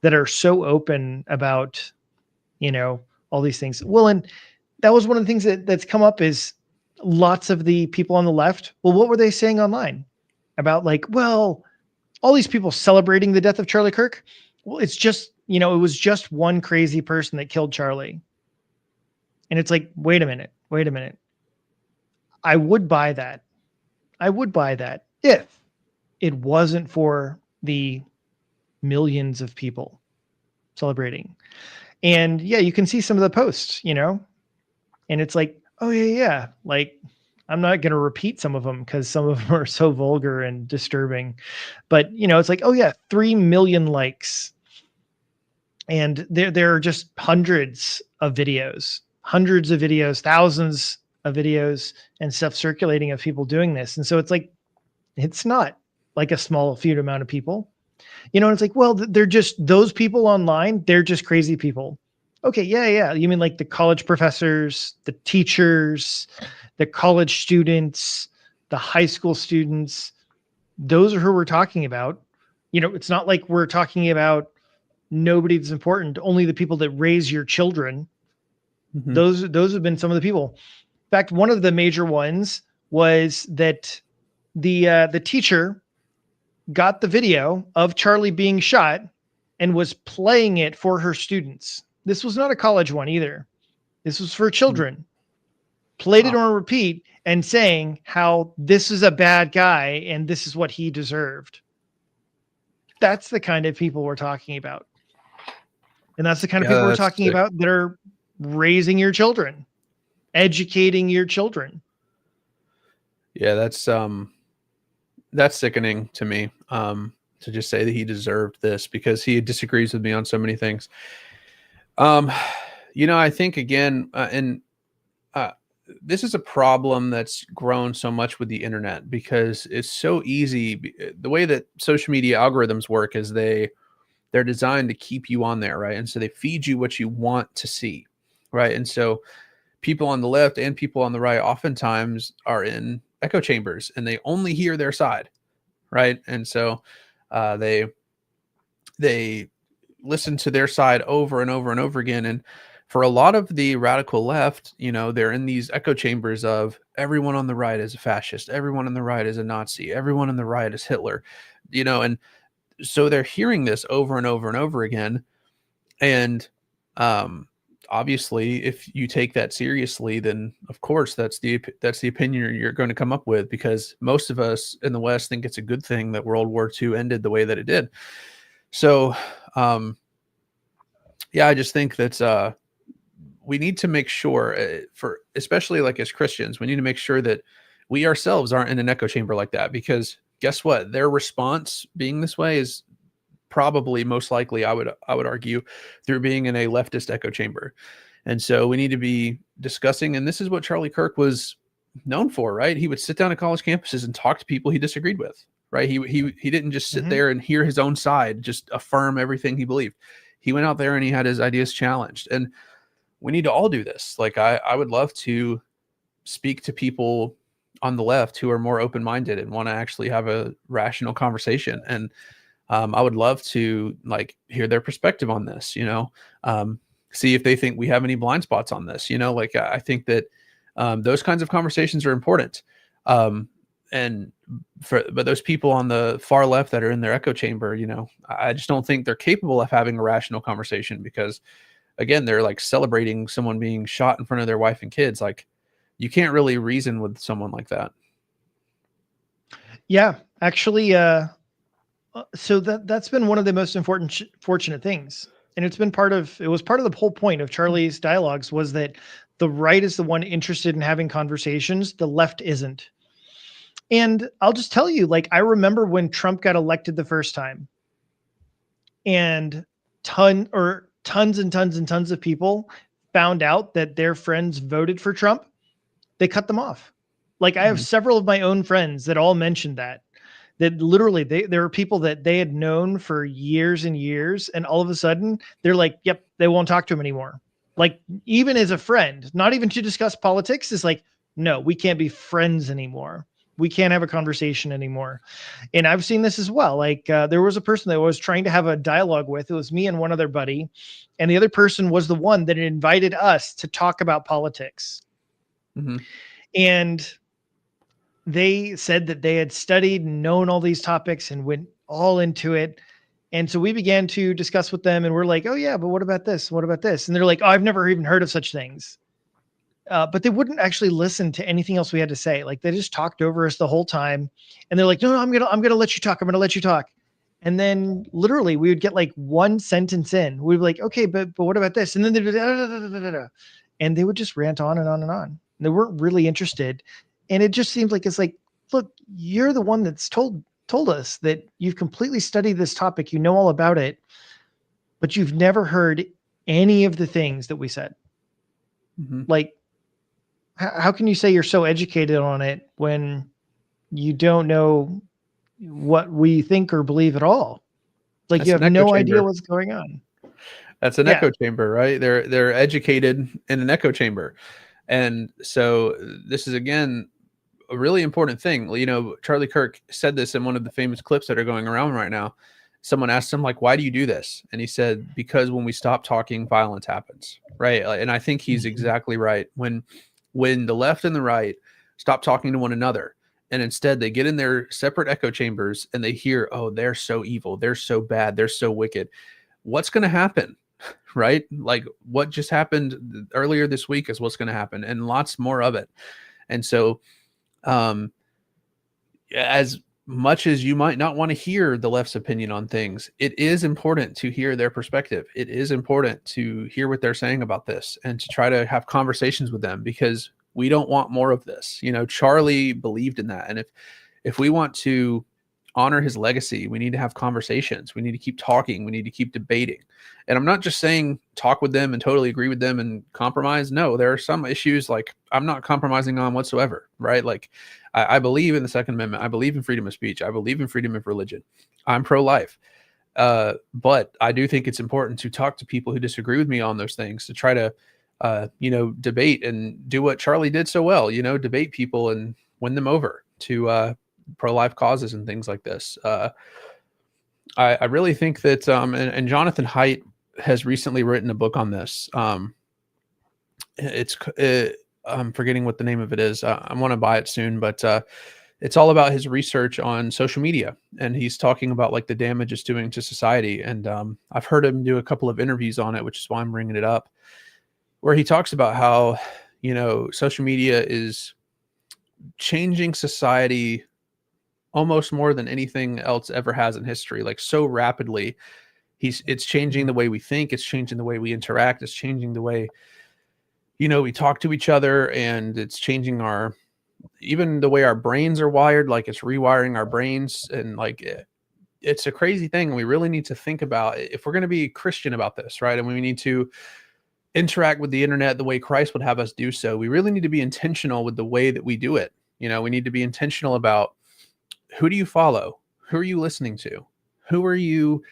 that are so open about, all these things. Well, and that was one of the things that's come up is lots of the people on the left. Well, what were they saying online about, like, well, all these people celebrating the death of Charlie Kirk? Well, it's just, it was just one crazy person that killed Charlie. And it's like, wait a minute. I would buy that. If it wasn't for the millions of people celebrating. And yeah, you can see some of the posts, and it's like, oh yeah. Like, I'm not going to repeat some of them because some of them are so vulgar and disturbing, but it's like, oh yeah, 3 million likes. And there are just hundreds of videos, thousands of videos and stuff circulating of people doing this. And so it's like, it's not like a small few amount of people, and it's like, well, they're just those people online. They're just crazy people. Okay. Yeah. You mean like the college professors, the teachers, the college students, the high school students? Those are who we're talking about. It's not like we're talking about nobody that's important, only the people that raise your children. Mm-hmm. Those have been some of the people. In fact, one of the major ones was that the teacher got the video of Charlie being shot and was playing it for her students. This was not a college one either. This was for children. Mm-hmm. Played it on repeat and saying how this is a bad guy and this is what he deserved. That's the kind of people we're talking about. And that's the kind of people we're talking about that are raising your children, educating your children. Yeah, that's sickening to me, to just say that he deserved this because he disagrees with me on so many things. I think again, this is a problem that's grown so much with the internet because it's so easy. The way that social media algorithms work is they're designed to keep you on there, right? And so they feed you what you want to see, right? And so people on the left and people on the right oftentimes are in echo chambers and they only hear their side, right? And so they listen to their side over and over and over again. And for a lot of the radical left, they're in these echo chambers of everyone on the right is a fascist, everyone on the right is a Nazi, everyone on the right is Hitler, and so they're hearing this over and over and over again. And obviously, if you take that seriously, then of course that's the opinion you're going to come up with, because most of us in the West think it's a good thing that World War II ended the way that it did. So, yeah, I just think that we need to make sure, for especially like as Christians, we need to make sure that we ourselves aren't in an echo chamber like that, because guess what? Their response being this way is probably most likely, I would argue, through being in a leftist echo chamber. And so we need to be discussing, and this is what Charlie Kirk was known for, right? He would sit down at college campuses and talk to people he disagreed with, right? He didn't just sit there and hear his own side, just affirm everything he believed. He went out there and he had his ideas challenged. And we need to all do this. Like I would love to speak to people on the left who are more open-minded and want to actually have a rational conversation. And I would love to hear their perspective on this, see if they think we have any blind spots on this, I think that those kinds of conversations are important. But those people on the far left that are in their echo chamber, I just don't think they're capable of having a rational conversation, because again, they're celebrating someone being shot in front of their wife and kids. You can't really reason with someone like that. Yeah, actually, so that's been one of the most fortunate things. And it was part of the whole point of Charlie's dialogues, was that the right is the one interested in having conversations. The left isn't. And I'll just tell you, I remember when Trump got elected the first time, and tons and tons of people found out that their friends voted for Trump. They cut them off. I have several of my own friends that all mentioned that literally there are people that they had known for years and years, and all of a sudden they're like, yep, they won't talk to him anymore. Even as a friend, not even to discuss politics, is no, we can't be friends anymore. We can't have a conversation anymore. And I've seen this as well. There was a person that I was trying to have a dialogue with. It was me and one other buddy, and the other person was the one that invited us to talk about politics. Mm-hmm. And they said that they had studied and known all these topics and went all into it. And so we began to discuss with them, and we're like, oh yeah, but what about this? What about this? And they're like, oh, I've never even heard of such things. But they wouldn't actually listen to anything else we had to say. They just talked over us the whole time. And they're like, no, I'm going to let you talk. I'm going to let you talk. And then literally we would get one sentence in. We'd be like, okay, but what about this? And then they'd and they would just rant on and on and on. They weren't really interested. And it just seems it's look, you're the one that's told us that you've completely studied this topic. You know all about it, but you've never heard any of the things that we said. Mm-hmm. How can you say you're so educated on it when you don't know what we think or believe at all? You have no idea what's going on. That's an echo chamber, right? They're educated in an echo chamber. And so this is, again, a really important thing. Charlie Kirk said this in one of the famous clips that are going around right now. Someone asked him, why do you do this? And he said, because when we stop talking, violence happens, right? And I think he's exactly right. When the left and the right stop talking to one another, and instead they get in their separate echo chambers and they hear, oh, they're so evil, they're so bad, they're so wicked, what's going to happen? Right? What just happened earlier this week is what's going to happen, and lots more of it. And so as much as you might not want to hear the left's opinion on things, it is important to hear their perspective. It is important to hear what they're saying about this and to try to have conversations with them, because we don't want more of this. Charlie believed in that. And if we want to honor his legacy, we need to have conversations. We need to keep talking. We need to keep debating. And I'm not just saying talk with them and totally agree with them and compromise. No, there are some issues I'm not compromising on whatsoever, right? I believe in the Second Amendment. I believe in freedom of speech. I believe in freedom of religion. I'm pro-life. But I do think it's important to talk to people who disagree with me on those things, to try to, debate and do what Charlie did so well, debate people and win them over to pro-life causes and things like this. I really think that, and Jonathan Haidt has recently written a book on this. I'm forgetting what the name of it is. I want to buy it soon, but it's all about his research on social media, and he's talking about like the damage it's doing to society. And I've heard him do a couple of interviews on it, which is why I'm bringing it up, where he talks about how, social media is changing society almost more than anything else ever has in history, like so rapidly. It's changing the way we think, it's changing the way we interact, it's changing the way, we talk to each other, and it's changing even the way our brains are wired. Like, it's rewiring our brains, and like it's a crazy thing. We really need to think about, if we're going to be Christian about this, right? And we need to interact with the internet the way Christ would have us do so. We really need to be intentional with the way that we do it. We need to be intentional about, who do you follow? Who are you listening to? Who are you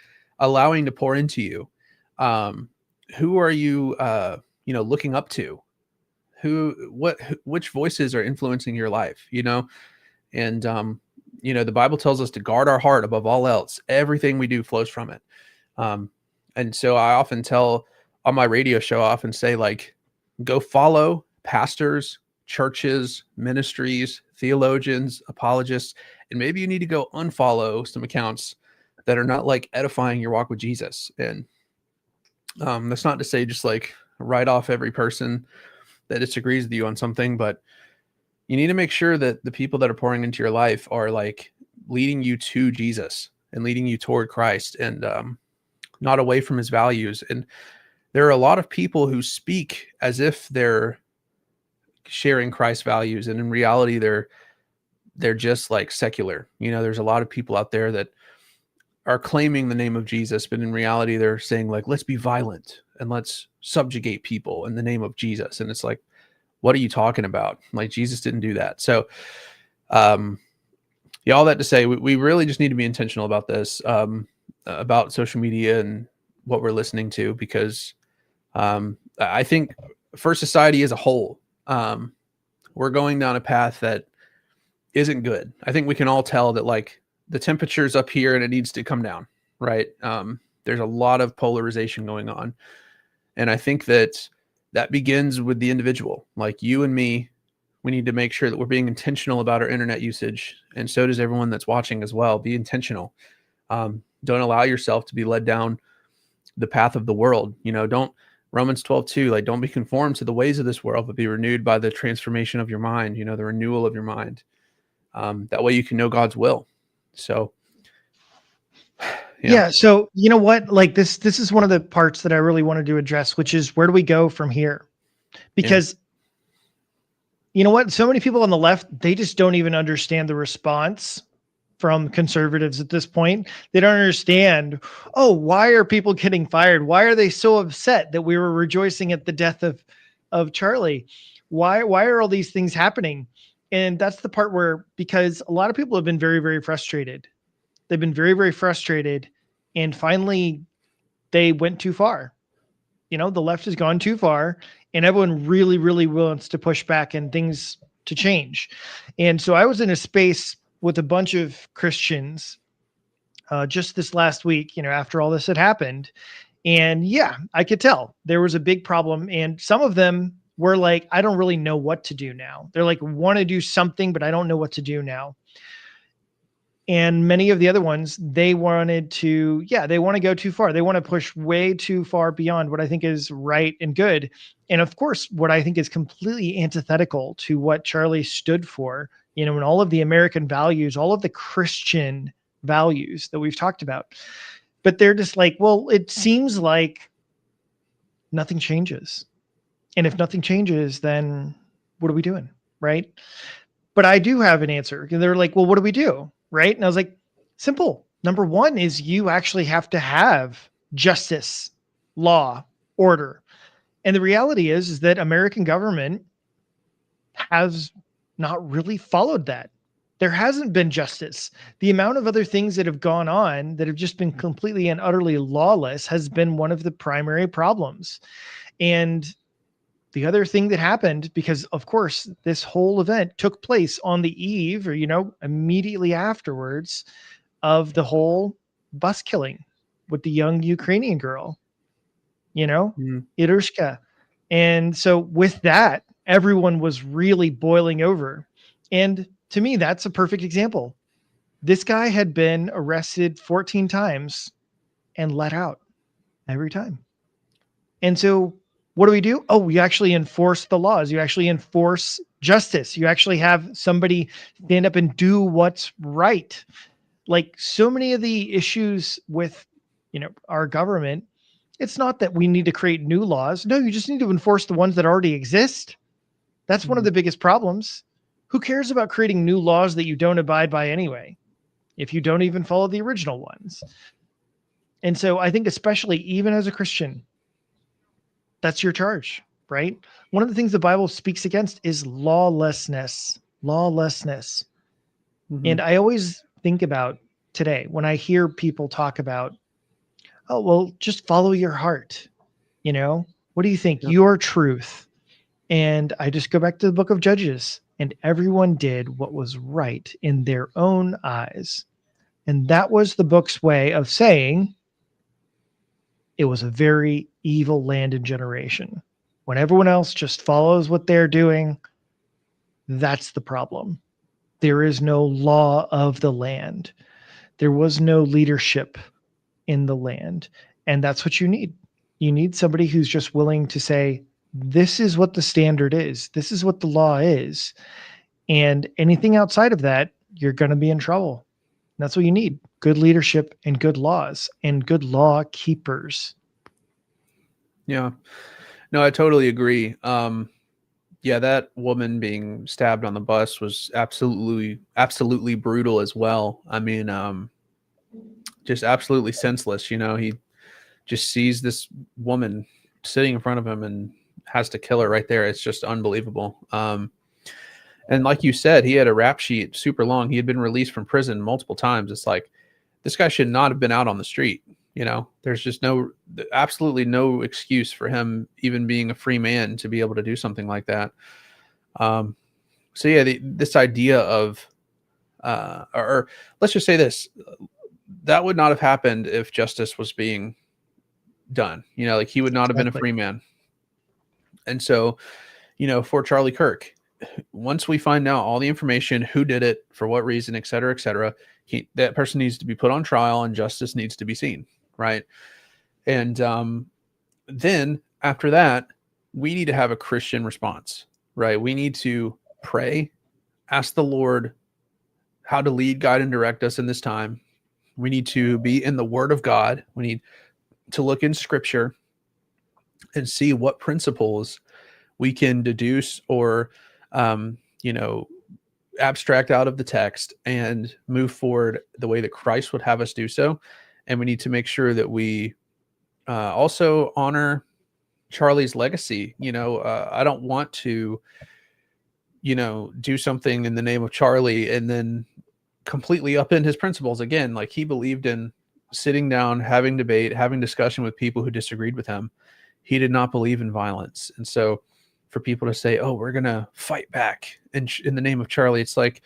allowing to pour into you? Who are you, looking up to? Which voices are influencing your life? And the Bible tells us to guard our heart above all else. Everything we do flows from it. And so I often tell on my radio show, I often say, like, go follow pastors, churches, ministries, theologians, apologists, and maybe you need to go unfollow some accounts that are not like edifying your walk with Jesus. And that's not to say just like write off every person that disagrees with you on something, but you need to make sure that the people that are pouring into your life are like leading you to Jesus and leading you toward Christ, and not away from his values. And there are a lot of people who speak as if they're sharing Christ's values, and in reality, they're just like secular. There's a lot of people out there that are claiming the name of Jesus, but in reality, they're saying, like, let's be violent and let's subjugate people in the name of Jesus. And it's like, what are you talking about? Like, Jesus didn't do that. So, all that to say, we really just need to be intentional about this, about social media and what we're listening to, because I think for society as a whole, we're going down a path that isn't good. I think we can all tell that, like, the temperature's up here and it needs to come down, right? There's a lot of polarization going on. And I think that begins with the individual. Like, you and me, we need to make sure that we're being intentional about our internet usage. And so does everyone that's watching as well. Be intentional. Don't allow yourself to be led down the path of the world. Romans 12:2, like, don't be conformed to the ways of this world, but be renewed by the transformation of your mind, the renewal of your mind. That way you can know God's will. So, yeah. So, you know what, like this is one of the parts that I really wanted to address, which is, where do we go from here? Because you know what, so many people on the left, they just don't even understand the response from conservatives at this point. They don't understand, why are people getting fired? Why are they so upset that we were rejoicing at the death of Charlie? Why are all these things happening? And that's the part where, because a lot of people have been very, very frustrated. They've been very, very frustrated. And finally, they went too far. The left has gone too far, and everyone really, really wants to push back and things to change. And so I was in a space with a bunch of Christians just this last week, after all this had happened. And yeah, I could tell there was a big problem. And some of them were like, I don't really know what to do now. They're like, want to do something, but I don't know what to do now. And many of the other ones, they want to go too far. They want to push way too far beyond what I think is right and good. And of course, what I think is completely antithetical to what Charlie stood for, and all of the American values, all of the Christian values that we've talked about. But they're just like, well, it seems like nothing changes. And if nothing changes, then what are we doing? Right. But I do have an answer. And they're like, well, what do we do? Right. And I was like, simple. Number one is, you actually have to have justice, law, order. And the reality is that American government has not really followed that. There hasn't been justice. The amount of other things that have gone on that have just been completely and utterly lawless has been one of the primary problems. And the other thing that happened, because of course this whole event took place on the eve, or immediately afterwards, of the whole bus killing with the young Ukrainian girl, Irushka. And so with that, everyone was really boiling over. And to me, that's a perfect example. This guy had been arrested 14 times and let out every time. And so what do? Oh, you actually enforce the laws. You actually enforce justice. You actually have somebody stand up and do what's right. Like so many of the issues with, our government, it's not that we need to create new laws. No, you just need to enforce the ones that already exist. That's one of the biggest problems. Who cares about creating new laws that you don't abide by anyway, if you don't even follow the original ones? And so I think, especially even as a Christian, that's your charge, right? One of the things the Bible speaks against is lawlessness. Lawlessness. And I always think about today when I hear people talk about, oh, well, just follow your heart. What do you think? Yep. Your truth. And I just go back to the book of Judges, and everyone did what was right in their own eyes. And that was the book's way of saying it was a very evil land and generation. When everyone else just follows what they're doing, that's the problem. There is no law of the land. There was no leadership in the land. And that's what you need. You need somebody who's just willing to say, this is what the standard is. This is what the law is. And anything outside of that, you're going to be in trouble. And that's what you need. Good leadership and good laws and good law keepers. Yeah. No, I totally agree. Yeah, that woman being stabbed on the bus was absolutely brutal as well. I mean, just absolutely senseless. He just sees this woman sitting in front of him and has to kill her right there. It's just unbelievable. And like you said, he had a rap sheet super long. He had been released from prison multiple times. It's like, this guy should not have been out on the street. There's just absolutely no excuse for him even being a free man to be able to do something like that. So yeah, this idea of, or let's just say this, that would not have happened if justice was being done. Like he would not have been a free man. And so, for Charlie Kirk, once we find out all the information, who did it, for what reason, et cetera, that person needs to be put on trial and justice needs to be seen. Right. And then after that, we need to have a Christian response, right? We need to pray, ask the Lord how to lead, guide, and direct us in this time. We need to be in the Word of God. We need to look in Scripture and see what principles we can deduce or, abstract out of the text and move forward the way that Christ would have us do so. And we need to make sure that we also honor Charlie's legacy. I don't want to, do something in the name of Charlie and then completely upend his principles again. Like he believed in sitting down, having debate, having discussion with people who disagreed with him. He did not believe in violence. And so for people to say, oh, we're going to fight back in the name of Charlie, it's like,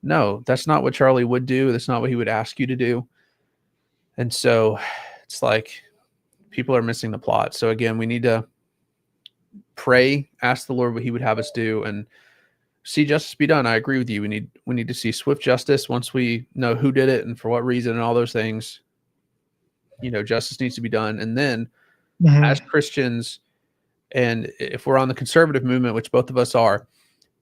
no, that's not what Charlie would do. That's not what he would ask you to do. And so it's like people are missing the plot. So again, we need to pray, ask the Lord what he would have us do, and see justice be done. I agree with you. We need to see swift justice once we know who did it and for what reason and all those things. Justice needs to be done. And then as Christians, and if we're on the conservative movement, which both of us are,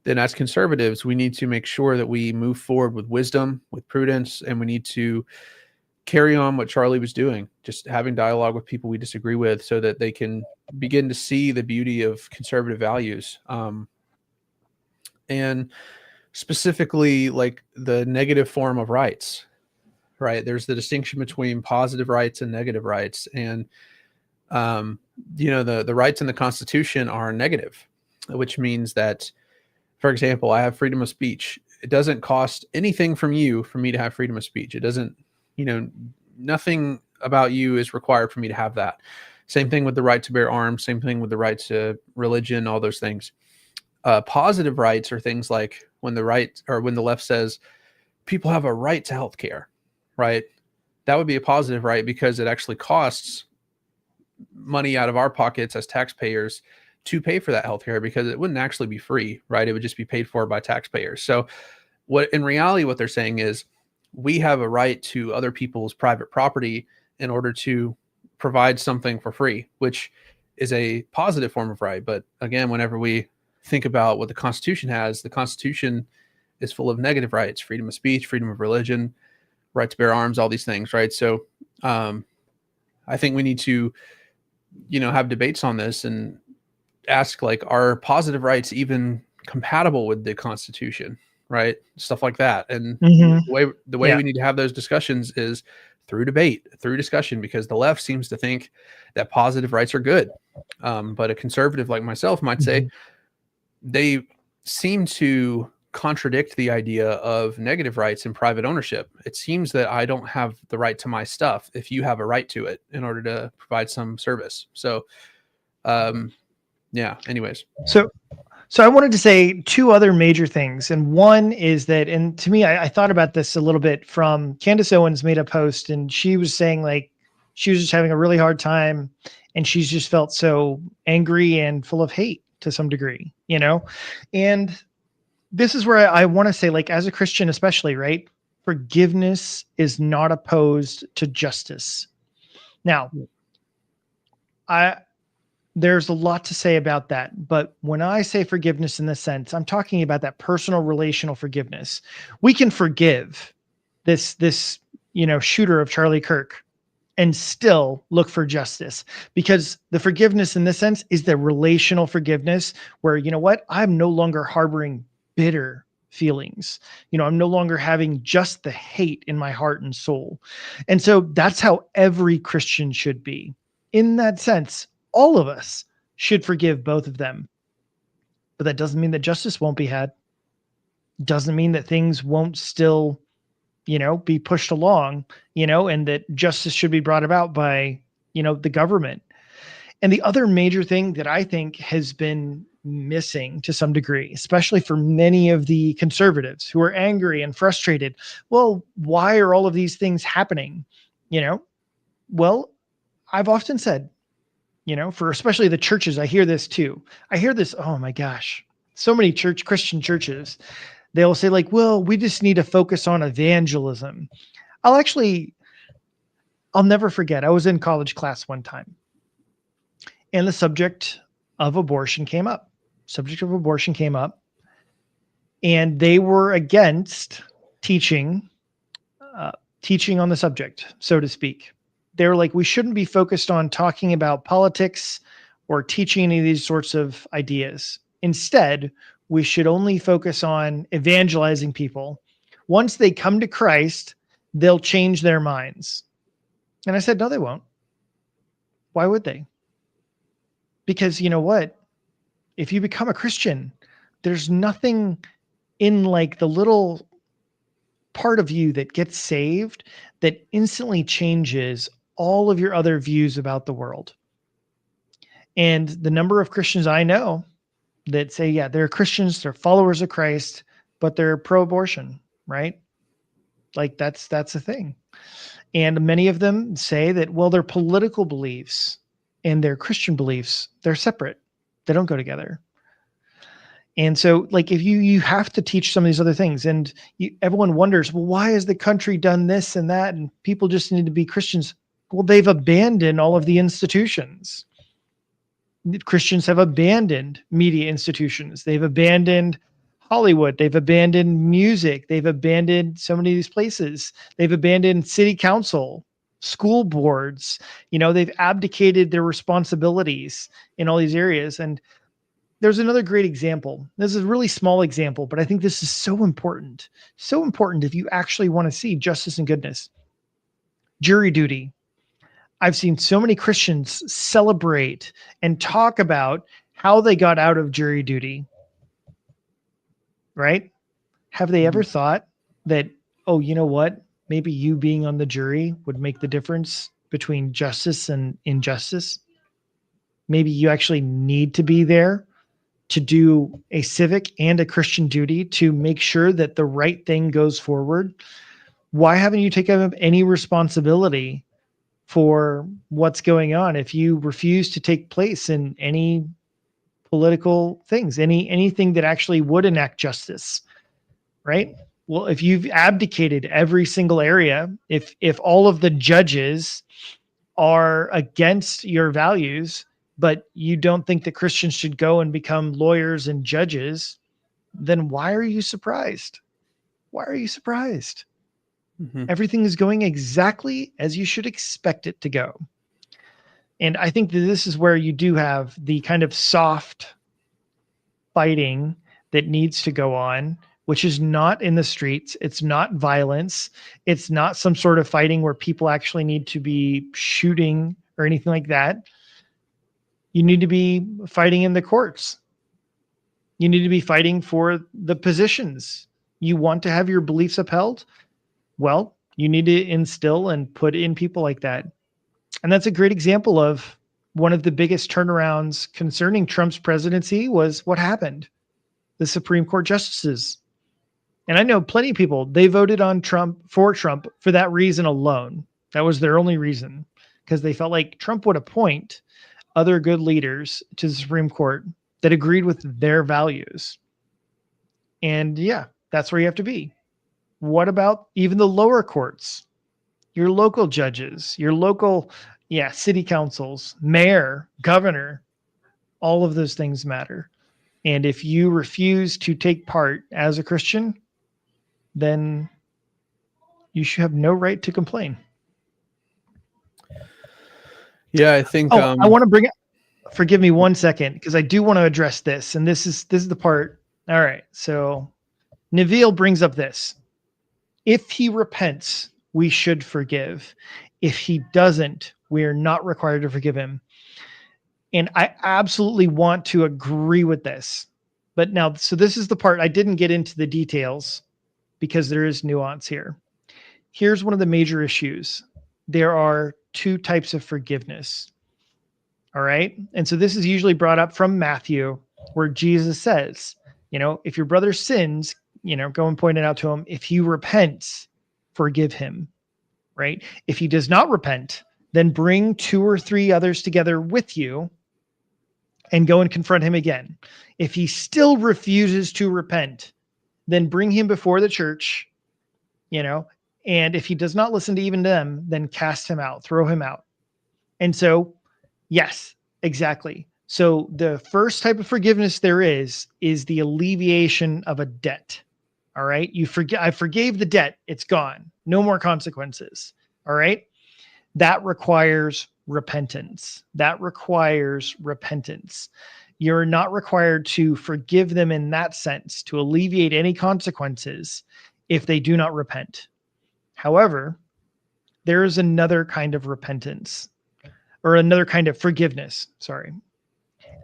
then as conservatives, we need to make sure that we move forward with wisdom, with prudence, and we need to carry on what Charlie was doing, just having dialogue with people we disagree with so that they can begin to see the beauty of conservative values. And specifically like the negative form of rights, right? There's the distinction between positive rights and negative rights. And, the rights in the Constitution are negative, which means that, for example, I have freedom of speech. It doesn't cost anything from you for me to have freedom of speech. It doesn't, nothing about you is required for me to have that. Same thing with the right to bear arms, same thing with the right to religion, all those things. Positive rights are things like when the left says people have a right to health care, right? That would be a positive right because it actually costs money out of our pockets as taxpayers to pay for that healthcare, because it wouldn't actually be free, right? It would just be paid for by taxpayers. So what in reality, what they're saying is we have a right to other people's private property in order to provide something for free, which is a positive form of right. But again, whenever we think about what the Constitution has, the Constitution is full of negative rights: freedom of speech, freedom of religion, right to bear arms, all these things, right? So I think we need to, have debates on this and ask, like, are positive rights even compatible with the Constitution, right? Stuff like that. And the way we need to have those discussions is through debate, through discussion, because the left seems to think that positive rights are good. But a conservative like myself might say they seem to contradict the idea of negative rights and private ownership. It seems that I don't have the right to my stuff if you have a right to it in order to provide some service. So, anyways. So I wanted to say two other major things. And one is that, and to me, I thought about this a little bit from Candace Owens made a post, and she was saying, like, she was just having a really hard time, and she's just felt so angry and full of hate to some degree, and this is where I want to say, like, as a Christian, especially, right? Forgiveness is not opposed to justice. Now, there's a lot to say about that. But when I say forgiveness in this sense, I'm talking about that personal relational forgiveness. We can forgive this shooter of Charlie Kirk and still look for justice, because the forgiveness in this sense is the relational forgiveness where, I'm no longer harboring bitter feelings. I'm no longer having just the hate in my heart and soul. And so that's how every Christian should be. In that sense, all of us should forgive both of them. But that doesn't mean that justice won't be had. Doesn't mean that things won't still, be pushed along, and that justice should be brought about by, the government. And the other major thing that I think has been missing to some degree, especially for many of the conservatives who are angry and frustrated. Well, why are all of these things happening? Well, I've often said, for especially the churches, I hear this too. I hear this, oh my gosh, so many Christian churches, they'll say, like, well, we just need to focus on evangelism. I'll never forget. I was in college class one time, and the subject of abortion came up. And they were against teaching on the subject, so to speak. They're like, we shouldn't be focused on talking about politics or teaching any of these sorts of ideas. Instead, we should only focus on evangelizing people. Once they come to Christ, they'll change their minds. And I said, no, they won't. Why would they? Because you know what? If you become a Christian, there's nothing in, like, the little part of you that gets saved that instantly changes all of your other views about the world. And the number of Christians I know that say, yeah, they're Christians, they're followers of Christ, but they're pro-abortion, right? Like, that's a thing. And many of them say that, well, their political beliefs and their Christian beliefs, they're separate. They don't go together. And so, like, if you have to teach some of these other things, and everyone wonders, well, why has the country done this and that? And people just need to be Christians. Well, they've abandoned all of the institutions. Christians have abandoned media institutions. They've abandoned Hollywood. They've abandoned music. They've abandoned so many of these places. They've abandoned city council, school boards. They've abdicated their responsibilities in all these areas. And there's another great example. This is a really small example, but I think this is so important. So important if you actually want to see justice and goodness. Jury duty. I've seen so many Christians celebrate and talk about how they got out of jury duty. Right? Have they ever thought that, oh, you know what? Maybe you being on the jury would make the difference between justice and injustice? Maybe you actually need to be there to do a civic and a Christian duty to make sure that the right thing goes forward. Why haven't you taken up any responsibility for what's going on if you refuse to take place in any political things, anything that actually would enact justice, right? Well, if you've abdicated every single area, if all of the judges are against your values, but you don't think that Christians should go and become lawyers and judges, then why are you surprised? Why are you surprised? Mhm. Everything is going exactly as you should expect it to go. And I think that this is where you do have the kind of soft fighting that needs to go on, which is not in the streets. It's not violence. It's not some sort of fighting where people actually need to be shooting or anything like that. You need to be fighting in the courts. You need to be fighting for the positions. You want to have your beliefs upheld? Well, you need to instill and put in people like that. And that's a great example of one of the biggest turnarounds concerning Trump's presidency was what happened. The Supreme Court justices. And I know plenty of people, they voted on Trump for that reason alone. That was their only reason, because they felt like Trump would appoint other good leaders to the Supreme Court that agreed with their values. And yeah, that's where you have to be. What about even the lower courts? Your local judges, your local, city councils, mayor, governor, all of those things matter. And if you refuse to take part as a Christian, then you should have no right to complain. Yeah, I think. I want to bring it. Forgive me 1 second, because I do want to address this. And this is the part. All right. So Neville brings up this. If he repents, we should forgive. If he doesn't, we are not required to forgive him. And I absolutely want to agree with this. But now, so this is the part I didn't get into the details because there is nuance here. Here's one of the major issues. There are two types of forgiveness. All right. And so this is usually brought up from Matthew, where Jesus says, if your brother sins, go and point it out to him. If he repents, forgive him. Right. If he does not repent, then bring 2 or 3 others together with you and go and confront him again. If he still refuses to repent, then bring him before the church, and if he does not listen to even them, then cast him out, throw him out. And so, yes, exactly. So the first type of forgiveness there is the alleviation of a debt. All right. I forgave the debt. It's gone. No more consequences. All right. That requires repentance. You're not required to forgive them in that sense, to alleviate any consequences if they do not repent. However, there is another kind of repentance, or another kind of forgiveness. Sorry.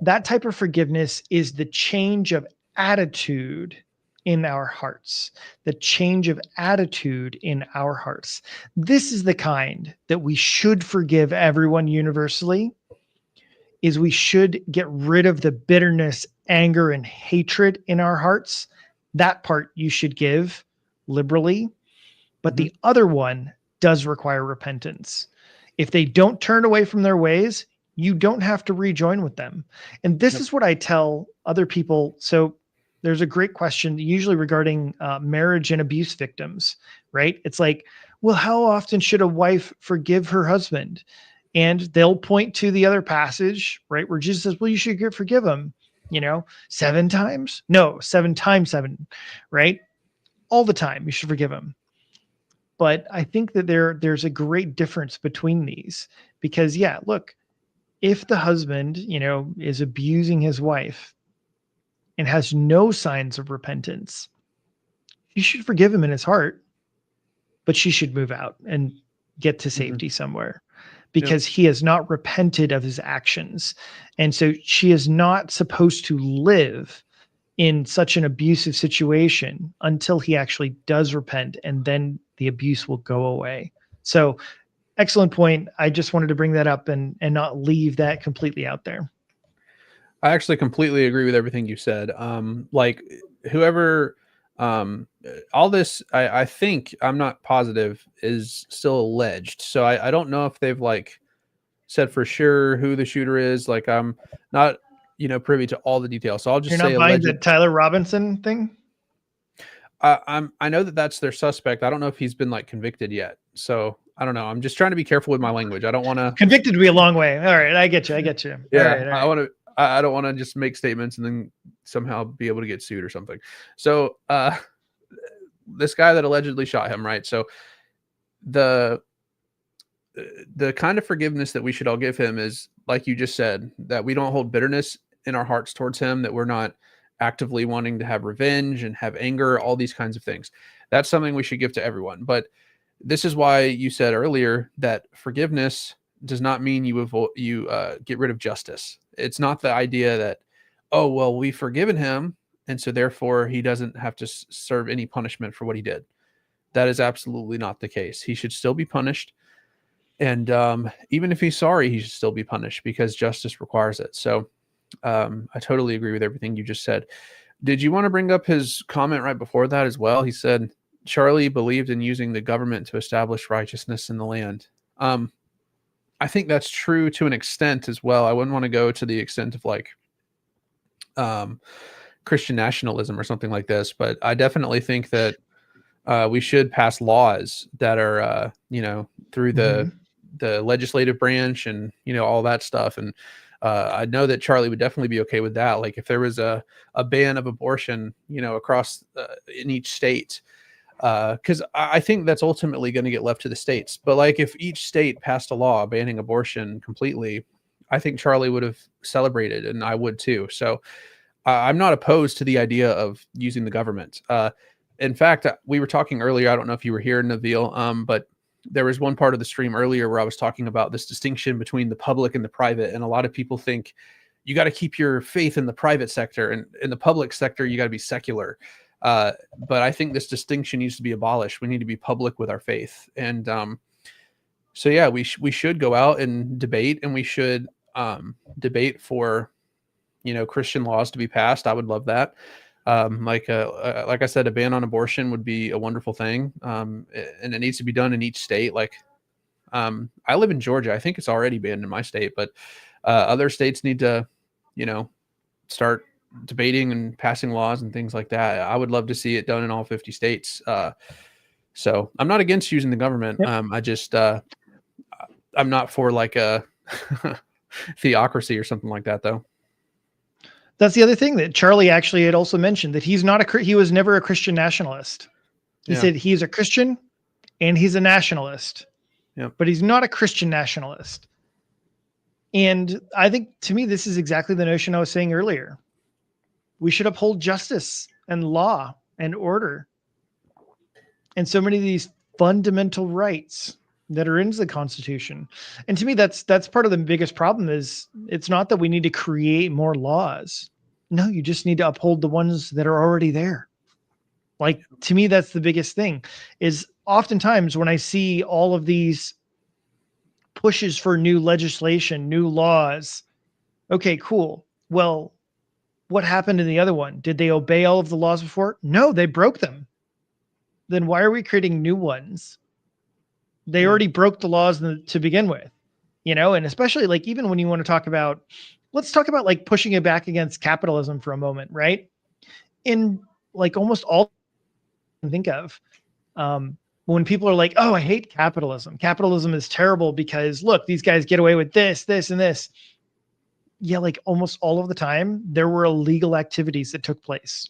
That type of forgiveness is the change of attitude in our hearts. The change of attitude in our hearts. This is the kind that we should forgive everyone universally. Is we should get rid of the bitterness, anger, and hatred in our hearts. That part you should give liberally. But the other one does require repentance. If they don't turn away from their ways, you don't have to rejoin with them. And this is what I tell other people. So there's a great question usually regarding marriage and abuse victims, right? It's like, well, how often should a wife forgive her husband? And they'll point to the other passage, right, where Jesus says, well, you should forgive him, 7 times? No, 7 times 7, right? All the time you should forgive him. But I think that there's a great difference between these because, look, if the husband, is abusing his wife and has no signs of repentance, you should forgive him in his heart, but she should move out and get to safety somewhere because he has not repented of his actions. And so she is not supposed to live in such an abusive situation until he actually does repent, and then the abuse will go away. So excellent point. I just wanted to bring that up and not leave that completely out there. I actually completely agree with everything you said. Like whoever, all this, I think, I'm not positive, is still alleged. So I don't know if they've said for sure who the shooter is. Like I'm not privy to all the details. So I'll just You're say not buying alleged. the Tyler Robinson thing? I know that that's their suspect. I don't know if he's been like convicted yet. So I don't know. I'm just trying to be careful with my language. I don't want to. Convicted would be a long way. All right, I get you. All Yeah, right. I want to. I don't want to just make statements and then somehow be able to get sued or something. So this guy that allegedly shot him, right? So the the kind of forgiveness that we should all give him is, like you just said, that we don't hold bitterness in our hearts towards him, that we're not actively wanting to have revenge and have anger, all these kinds of things. That's something we should give to everyone. But this is why you said earlier that forgiveness does not mean you get rid of justice. It's not the idea that, oh, well, we've forgiven him, and so therefore he doesn't have to serve any punishment for what he did. That is absolutely not the case. He should still be punished. And even if he's sorry, he should still be punished because justice requires it. So I totally agree with everything you just said. Did you want to bring up his comment right before that as well? He said, Charlie believed in using the government to establish righteousness in the land. I think that's true to an extent as well. I wouldn't want to go to the extent of like Christian nationalism or something like this, but I definitely think that we should pass laws that are, through the legislative branch and, all that stuff. And I know that Charlie would definitely be okay with that. Like if there was a ban of abortion, across in each state, because I think that's ultimately going to get left to the states. But like if each state passed a law banning abortion completely, I think Charlie would have celebrated, and I would too. So I'm not opposed to the idea of using the government. In fact, we were talking earlier, I don't know if you were here, Nabil, but there was one part of the stream earlier where I was talking about this distinction between the public and the private. And a lot of people think you got to keep your faith in the private sector, and in the public sector, you got to be secular. But I think this distinction needs to be abolished. We need to be public with our faith. And so, yeah, we should go out and debate, and we should debate for, Christian laws to be passed. I would love that. Like I said, a ban on abortion would be a wonderful thing. And it needs to be done in each state. Like, I live in Georgia. I think it's already banned in my state, but other states need to, start debating and passing laws and things like that. I would love to see it done in all 50 states. So I'm not against using the government. Yep. I just, I'm not for like a theocracy or something like that, though. That's the other thing that Charlie actually had also mentioned, that he was never a Christian nationalist. He said he's a Christian and he's a nationalist, but he's not a Christian nationalist. And I think, to me, this is exactly the notion I was saying earlier. We should uphold justice and law and order. And so many of these fundamental rights that are in the Constitution. And to me, that's part of the biggest problem. Is it's not that we need to create more laws. No, you just need to uphold the ones that are already there. Like, to me, that's the biggest thing. Is oftentimes when I see all of these pushes for new legislation, new laws, okay, cool. Well, what happened in the other one? Did they obey all of the laws before? No, they broke them. Then why are we creating new ones? They already broke the laws to begin with, and especially like, even when you want to talk about, let's talk about like pushing it back against capitalism for a moment, right? In like almost all I can think of, when people are like, oh, I hate capitalism. Capitalism is terrible because look, these guys get away with this, this, and this. Yeah, like almost all of the time, there were illegal activities that took place.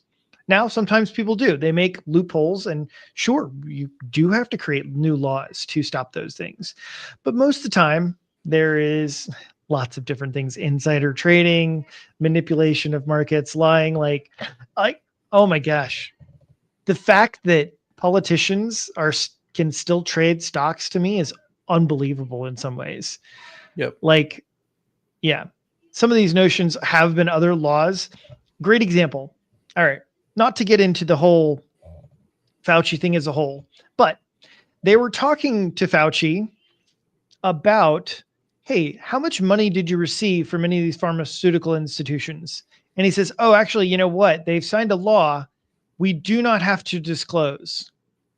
Now, sometimes people do. They make loopholes, and sure, you do have to create new laws to stop those things. But most of the time, there is lots of different things: insider trading, manipulation of markets, lying. Oh my gosh, the fact that politicians can still trade stocks, to me, is unbelievable in some ways. Yep. Like, yeah, some of these notions have been other laws. Great example. All right. Not to get into the whole Fauci thing as a whole, but they were talking to Fauci about, hey, how much money did you receive from any of these pharmaceutical institutions? And he says, oh, actually, you know what? They've signed a law. We do not have to disclose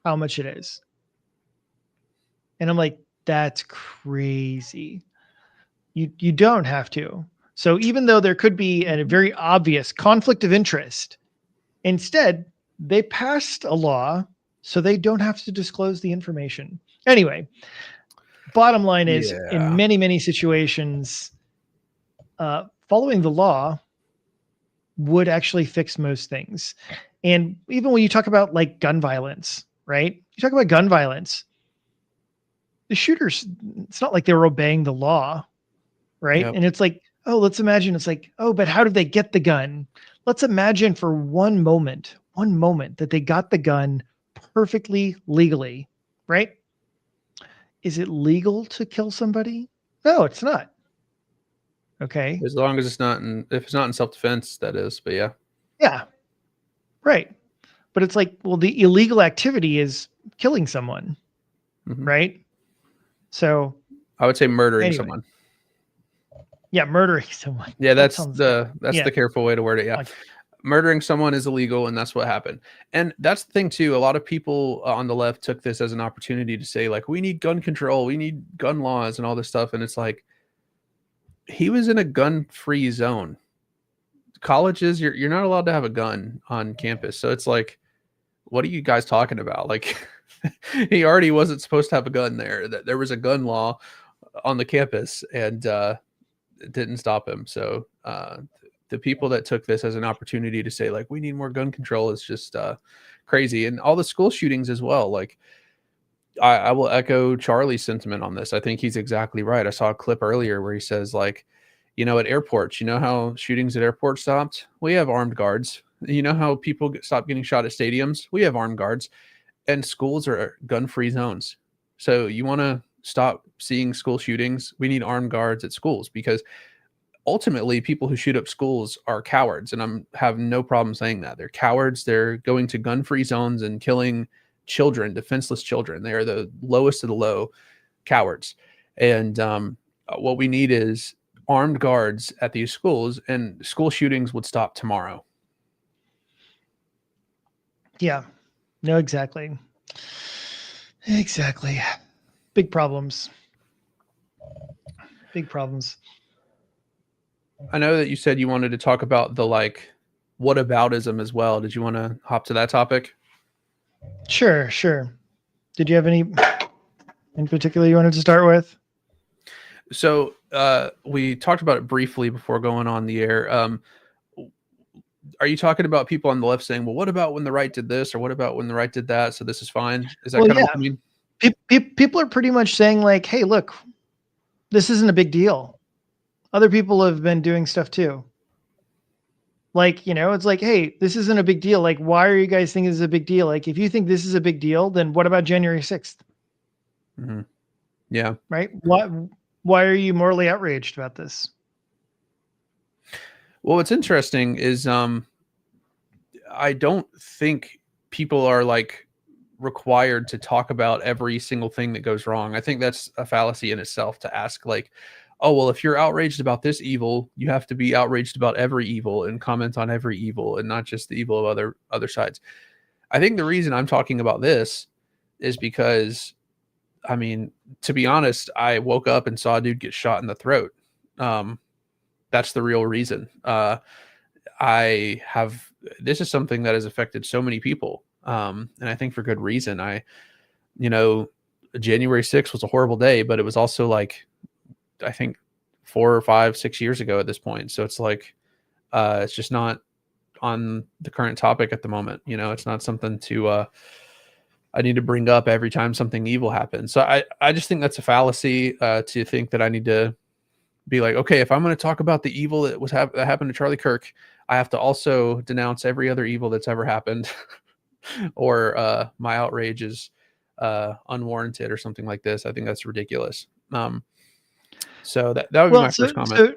how much it is. And I'm like, that's crazy. You don't have to. So even though there could be a very obvious conflict of interest, instead, they passed a law so they don't have to disclose the information. Anyway, bottom line is, in many, many situations, following the law would actually fix most things. And even when you talk about like gun violence, right? You talk about gun violence, the shooters, it's not like they were obeying the law, right? Yep. And it's like, oh, let's imagine it's like, oh, but how did they get the gun? Let's imagine for one moment that they got the gun perfectly legally, right? Is it legal to kill somebody? No, it's not. Okay. As long as it's not if it's not in self-defense, that is, but yeah. Yeah. Right. But it's like, well, the illegal activity is killing someone, right? So I would say murdering someone. Yeah, murdering someone. Yeah, that's the careful way to word it. Yeah. Okay. Murdering someone is illegal, and that's what happened. And that's the thing too. A lot of people on the left took this as an opportunity to say, like, we need gun control, we need gun laws and all this stuff. And it's like, he was in a gun-free zone. Colleges, you're not allowed to have a gun on campus. So it's like, what are you guys talking about? Like, he already wasn't supposed to have a gun there. That there was a gun law on the campus, and it didn't stop him. So the people that took this as an opportunity to say, like, we need more gun control is just crazy. And all the school shootings as well. Like, I will echo Charlie's sentiment on this. I think he's exactly right. I saw a clip earlier where he says, like, you know, at airports, you know how shootings at airports stopped? We have armed guards. You know how people stop getting shot at stadiums? We have armed guards. And schools are gun-free zones. So you want to stop seeing school shootings? We need armed guards at schools, because ultimately people who shoot up schools are cowards. And I'm have no problem saying that. They're cowards. They're going to gun-free zones and killing children, defenseless children. They are the lowest of the low cowards. And what we need is armed guards at these schools, and school shootings would stop tomorrow. Yeah, no, exactly. Exactly. Big problems. Big problems. I know that you said you wanted to talk about the, like, whataboutism as well. Did you want to hop to that topic? Sure. Did you have any in particular you wanted to start with? So we talked about it briefly before going on the air. Are you talking about people on the left saying, well, what about when the right did this, or what about when the right did that, so this is fine? Is that kind of what you mean? People are pretty much saying, like, hey, look, this isn't a big deal. Other people have been doing stuff too. Like, you know, it's like, hey, this isn't a big deal. Like, why are you guys thinking this is a big deal? Like, if you think this is a big deal, then what about January 6th? Mm-hmm. Yeah. Right? Why are you morally outraged about this? Well, what's interesting is I don't think people are, like, required to talk about every single thing that goes wrong. I think that's a fallacy in itself to ask, like, oh, well, if you're outraged about this evil, you have to be outraged about every evil and comment on every evil and not just the evil of other sides. I think the reason I'm talking about this is because, I mean, to be honest, I woke up and saw a dude get shot in the throat. That's the real reason. This is something that has affected so many people. And I think for good reason. January 6th was a horrible day, but it was also, like, I think 4 or 5, 6 years ago at this point. So it's like, it's just not on the current topic at the moment. You know, it's not something I need to bring up every time something evil happens. So I just think that's a fallacy to think that I need to be like, okay, if I'm going to talk about the evil that that happened to Charlie Kirk, I have to also denounce every other evil that's ever happened, or my outrage is unwarranted or something like this. I think that's ridiculous. So that would be my first comment. So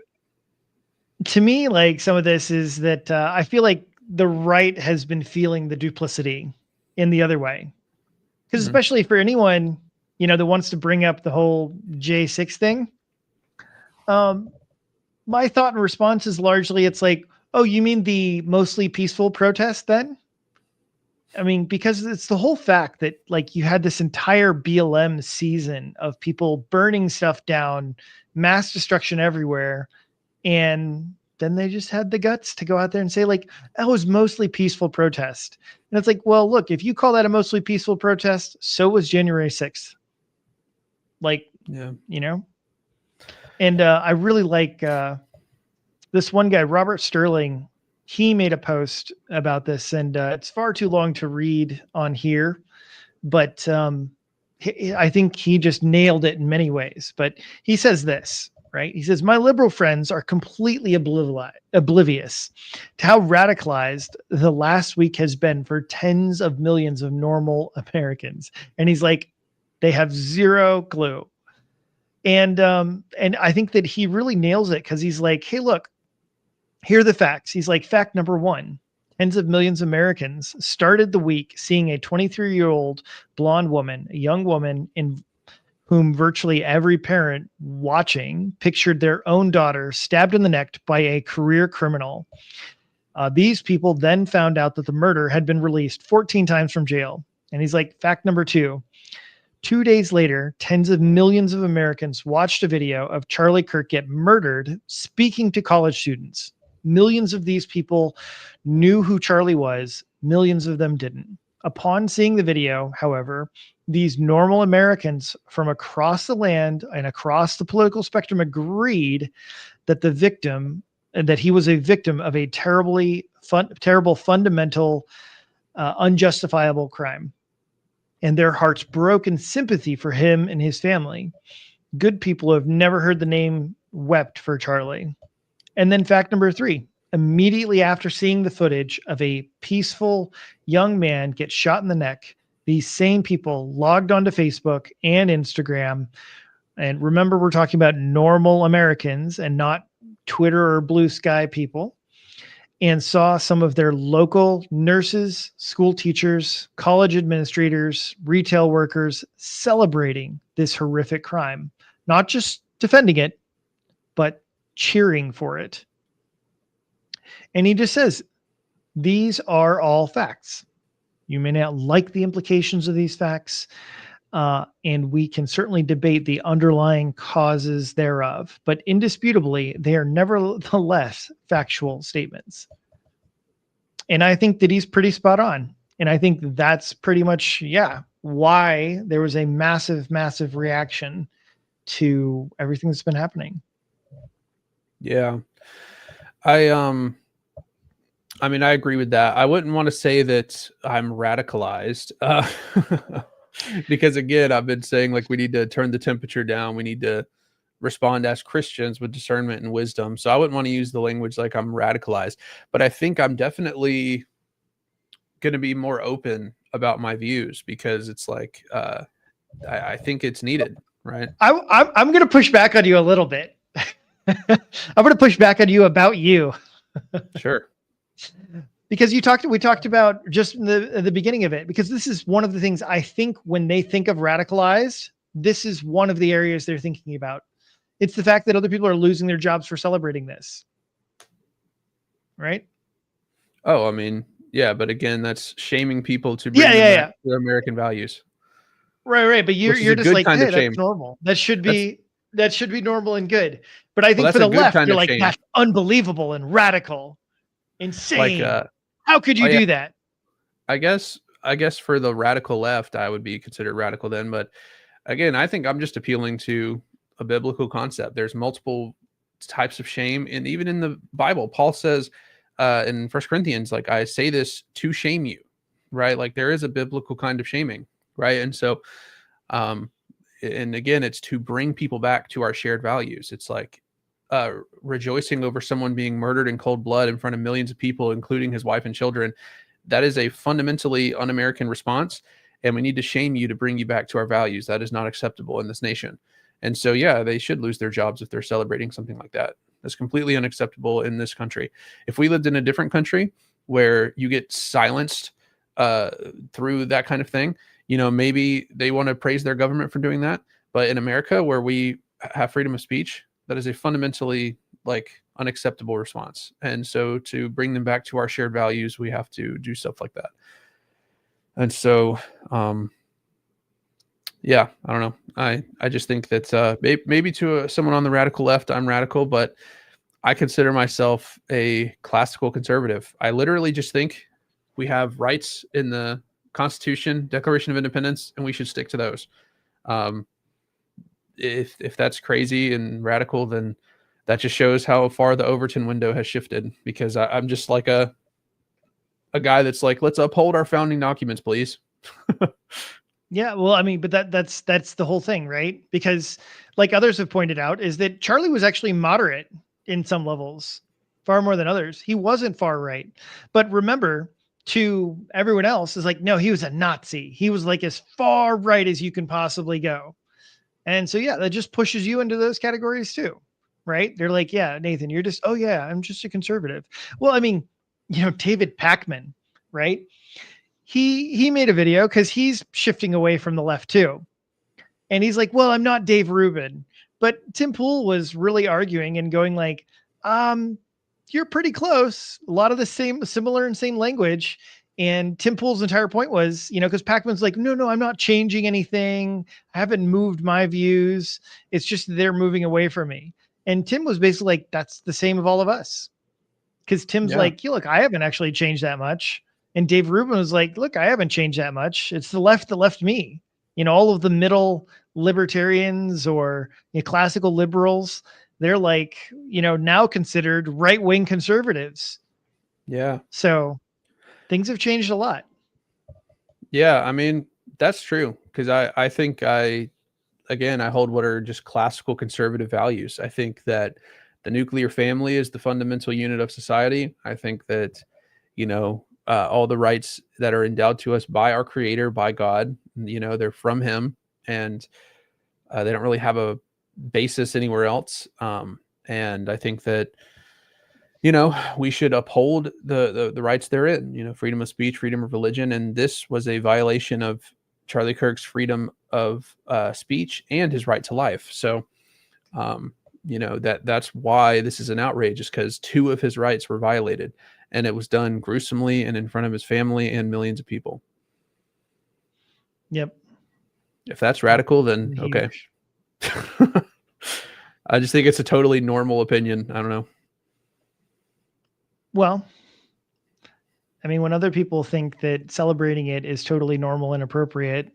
to me, like, some of this is that I feel like the right has been feeling the duplicity in the other way. Because especially for anyone, you know, that wants to bring up the whole J6 thing, my thought and response is largely, it's like, oh, you mean the mostly peaceful protest then? I mean, because it's the whole fact that, like, you had this entire BLM season of people burning stuff down, mass destruction everywhere. And then they just had the guts to go out there and say, like, that was mostly peaceful protest. And it's like, well, look, if you call that a mostly peaceful protest, so was January 6th. Like, Yeah. you know? And I really like this one guy, Robert Sterling. He made a post about this, and it's far too long to read on here, but I think he just nailed it in many ways. But he says this, right? He says, my liberal friends are completely oblivious to how radicalized the last week has been for tens of millions of normal Americans. And he's like, they have zero clue. And I think that he really nails it, because he's like, hey, look, here are the facts. He's like, fact number one, tens of millions of Americans started the week seeing a 23-year-old blonde woman, a young woman in whom virtually every parent watching pictured their own daughter stabbed in the neck by a career criminal. These people then found out that the murder had been released 14 times from jail. And he's like, fact number two, 2 days later, tens of millions of Americans watched a video of Charlie Kirk get murdered speaking to college students. Millions of these people knew who Charlie was. Millions of them didn't. Upon seeing the video, however, these normal Americans from across the land and across the political spectrum agreed that that he was a victim of a terrible, fundamental, unjustifiable crime. And their hearts broke in sympathy for him and his family. Good people who have never heard the name wept for Charlie. And then fact number three, immediately after seeing the footage of a peaceful young man get shot in the neck, these same people logged onto Facebook and Instagram. And remember, we're talking about normal Americans and not Twitter or Blue Sky people, and saw some of their local nurses, school teachers, college administrators, retail workers celebrating this horrific crime, not just defending it, but cheering for it. And he just says, these are all facts. You may not like the implications of these facts, and we can certainly debate the underlying causes thereof, but indisputably, they are nevertheless factual statements. And I think that he's pretty spot on. And I think that's pretty much, why there was a massive, massive reaction to everything that's been happening. Yeah. I mean, I agree with that. I wouldn't want to say that I'm radicalized, because again, I've been saying, like, we need to turn the temperature down. We need to respond as Christians with discernment and wisdom. So I wouldn't want to use the language like I'm radicalized, but I think I'm definitely going to be more open about my views, because it's like, I think it's needed, right? I'm going to push back on you a little bit. I'm going to push back on you about you. Sure. Because we talked about just in the beginning of it, because this is one of the things I think when they think of radicalized, this is one of the areas they're thinking about. It's the fact that other people are losing their jobs for celebrating this. Right? Oh, I mean, yeah, but again, that's shaming people to bring them back to their American values. Right. But you're just like, hey, that's normal. That should be normal and good. But I think for the left, you're like, that's unbelievable and radical, insane. Like, how could you do that? I guess for the radical left, I would be considered radical then. But again, I think I'm just appealing to a biblical concept. There's multiple types of shame. And even in the Bible, Paul says in 1 Corinthians, like, I say this to shame you, right? Like, there is a biblical kind of shaming, right? And so, and again, it's to bring people back to our shared values. It's like rejoicing over someone being murdered in cold blood in front of millions of people, including his wife and children. That is a fundamentally un-American response. And we need to shame you to bring you back to our values. That is not acceptable in this nation. And so, yeah, they should lose their jobs if they're celebrating something like that. That's completely unacceptable in this country. If we lived in a different country where you get silenced through that kind of thing, maybe they want to praise their government for doing that. But in America, where we have freedom of speech, that is a fundamentally, like, unacceptable response. And so to bring them back to our shared values, we have to do stuff like that. And so, yeah, I don't know. I just think that maybe to someone on the radical left, I'm radical, but I consider myself a classical conservative. I literally just think we have rights in the Constitution, Declaration of Independence, and we should stick to those. Um, if that's crazy and radical, then that just shows how far the Overton window has shifted. Because I'm just like a guy that's like, let's uphold our founding documents, please. Yeah, well, I mean, but that's the whole thing, right? Because like others have pointed out, is that Charlie was actually moderate in some levels, far more than others. He wasn't far right. But remember, to everyone else is like, no, he was a Nazi. He was like as far right as you can possibly go. And so yeah, that just pushes you into those categories too. Right? They're like, yeah, Nathan, you're just, oh yeah, I'm just a conservative. Well, I mean, David Pakman, right? He made a video because he's shifting away from the left too. And he's like, well, I'm not Dave Rubin. But Tim Pool was really arguing and going like, you're pretty close. A lot of the similar and same language. And Tim Pool's entire point was, because Pakman's like, no, I'm not changing anything. I haven't moved my views. It's just they're moving away from me. And Tim was basically like, that's the same of all of us. Because Tim's like, look, I haven't actually changed that much. And Dave Rubin was like, look, I haven't changed that much. It's the left that left me. All of the middle libertarians or classical liberals, they're like, now considered right-wing conservatives. Yeah. So things have changed a lot. Yeah. I mean, that's true. Because I think I hold what are just classical conservative values. I think that the nuclear family is the fundamental unit of society. I think that, all the rights that are endowed to us by our creator, by God, they're from him, and they don't really have a basis anywhere else. And I think that, we should uphold the rights therein, freedom of speech, freedom of religion. And this was a violation of Charlie Kirk's freedom of speech and his right to life. So, that's why this is an outrage, is because 2 of his rights were violated. And it was done gruesomely and in front of his family and millions of people. Yep. If that's radical, then okay. I just think it's a totally normal opinion. I don't know. Well, I mean, when other people think that celebrating it is totally normal and appropriate,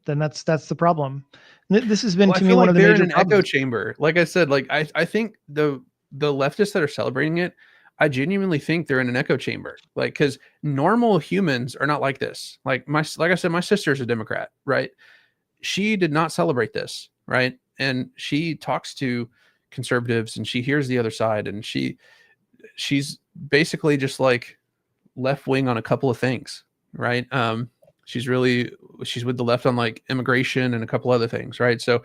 then that's the problem. This has been to me one of the major problems. Echo chamber. Like I said, like I think the leftists that are celebrating it, I genuinely think they're in an echo chamber. Like, because normal humans are not like this. Like I said, my sister's a Democrat, right? She did not celebrate this, right? And she talks to conservatives and she hears the other side, and she's basically just like left wing on a couple of things, right? She's with the left on like immigration and a couple other things, right? So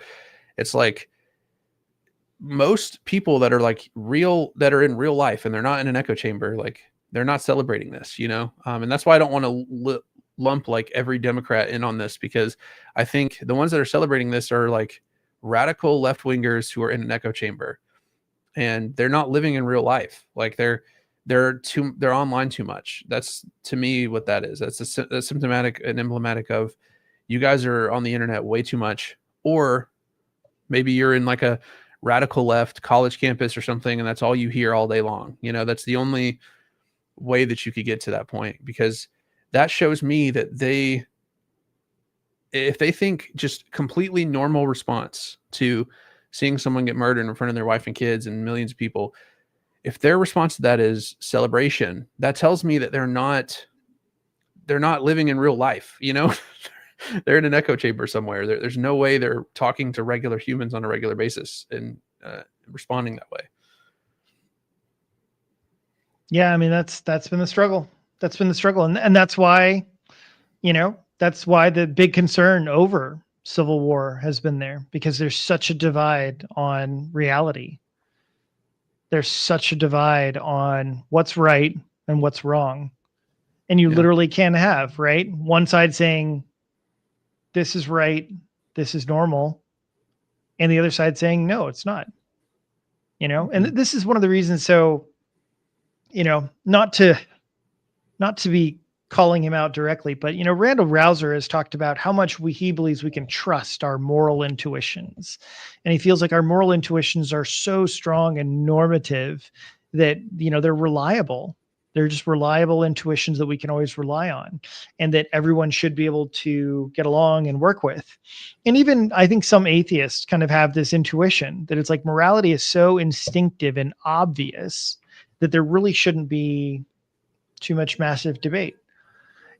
it's like, most people that are like that are in real life and they're not in an echo chamber, like they're not celebrating this, and that's why I don't want to lump like every Democrat in on this, because I think the ones that are celebrating this are like radical left wingers who are in an echo chamber, and they're not living in real life. Like they're online too much. That's, to me, what that is. That's symptomatic and emblematic of, you guys are on the internet way too much, or maybe you're in like a radical left college campus or something, and that's all you hear all day long. That's the only way that you could get to that point, because that shows me that if they think just completely normal response to seeing someone get murdered in front of their wife and kids and millions of people, if their response to that is celebration, that tells me that they're not living in real life. They're in an echo chamber somewhere. There's no way they're talking to regular humans on a regular basis and responding that way. Yeah, I mean, that's been the struggle. That's been the struggle, and that's why, that's why the big concern over civil war has been there, because there's such a divide on reality. There's such a divide on what's right and what's wrong, and you literally can have, right, one side saying this is right, this is normal, and the other side saying no, it's not. And this is one of the reasons. So, not to be calling him out directly, but Randall Rouser has talked about how much he believes we can trust our moral intuitions, and he feels like our moral intuitions are so strong and normative that they're reliable. They're just reliable intuitions that we can always rely on, and that everyone should be able to get along and work with. And even I think some atheists kind of have this intuition that it's like morality is so instinctive and obvious that there really shouldn't be too much massive debate.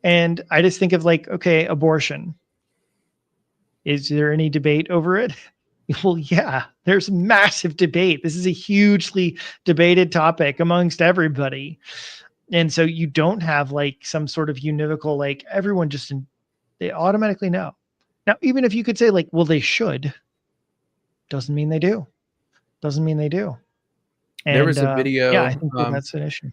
And I just think of like, okay, abortion. Is there any debate over it? Well, yeah, there's massive debate. This is a hugely debated topic amongst everybody. And so you don't have like some sort of univocal, like everyone they automatically know. Now, even if you could say like, well, they should, doesn't mean they do. Doesn't mean they do. And there was a video. Yeah, I think that's an issue.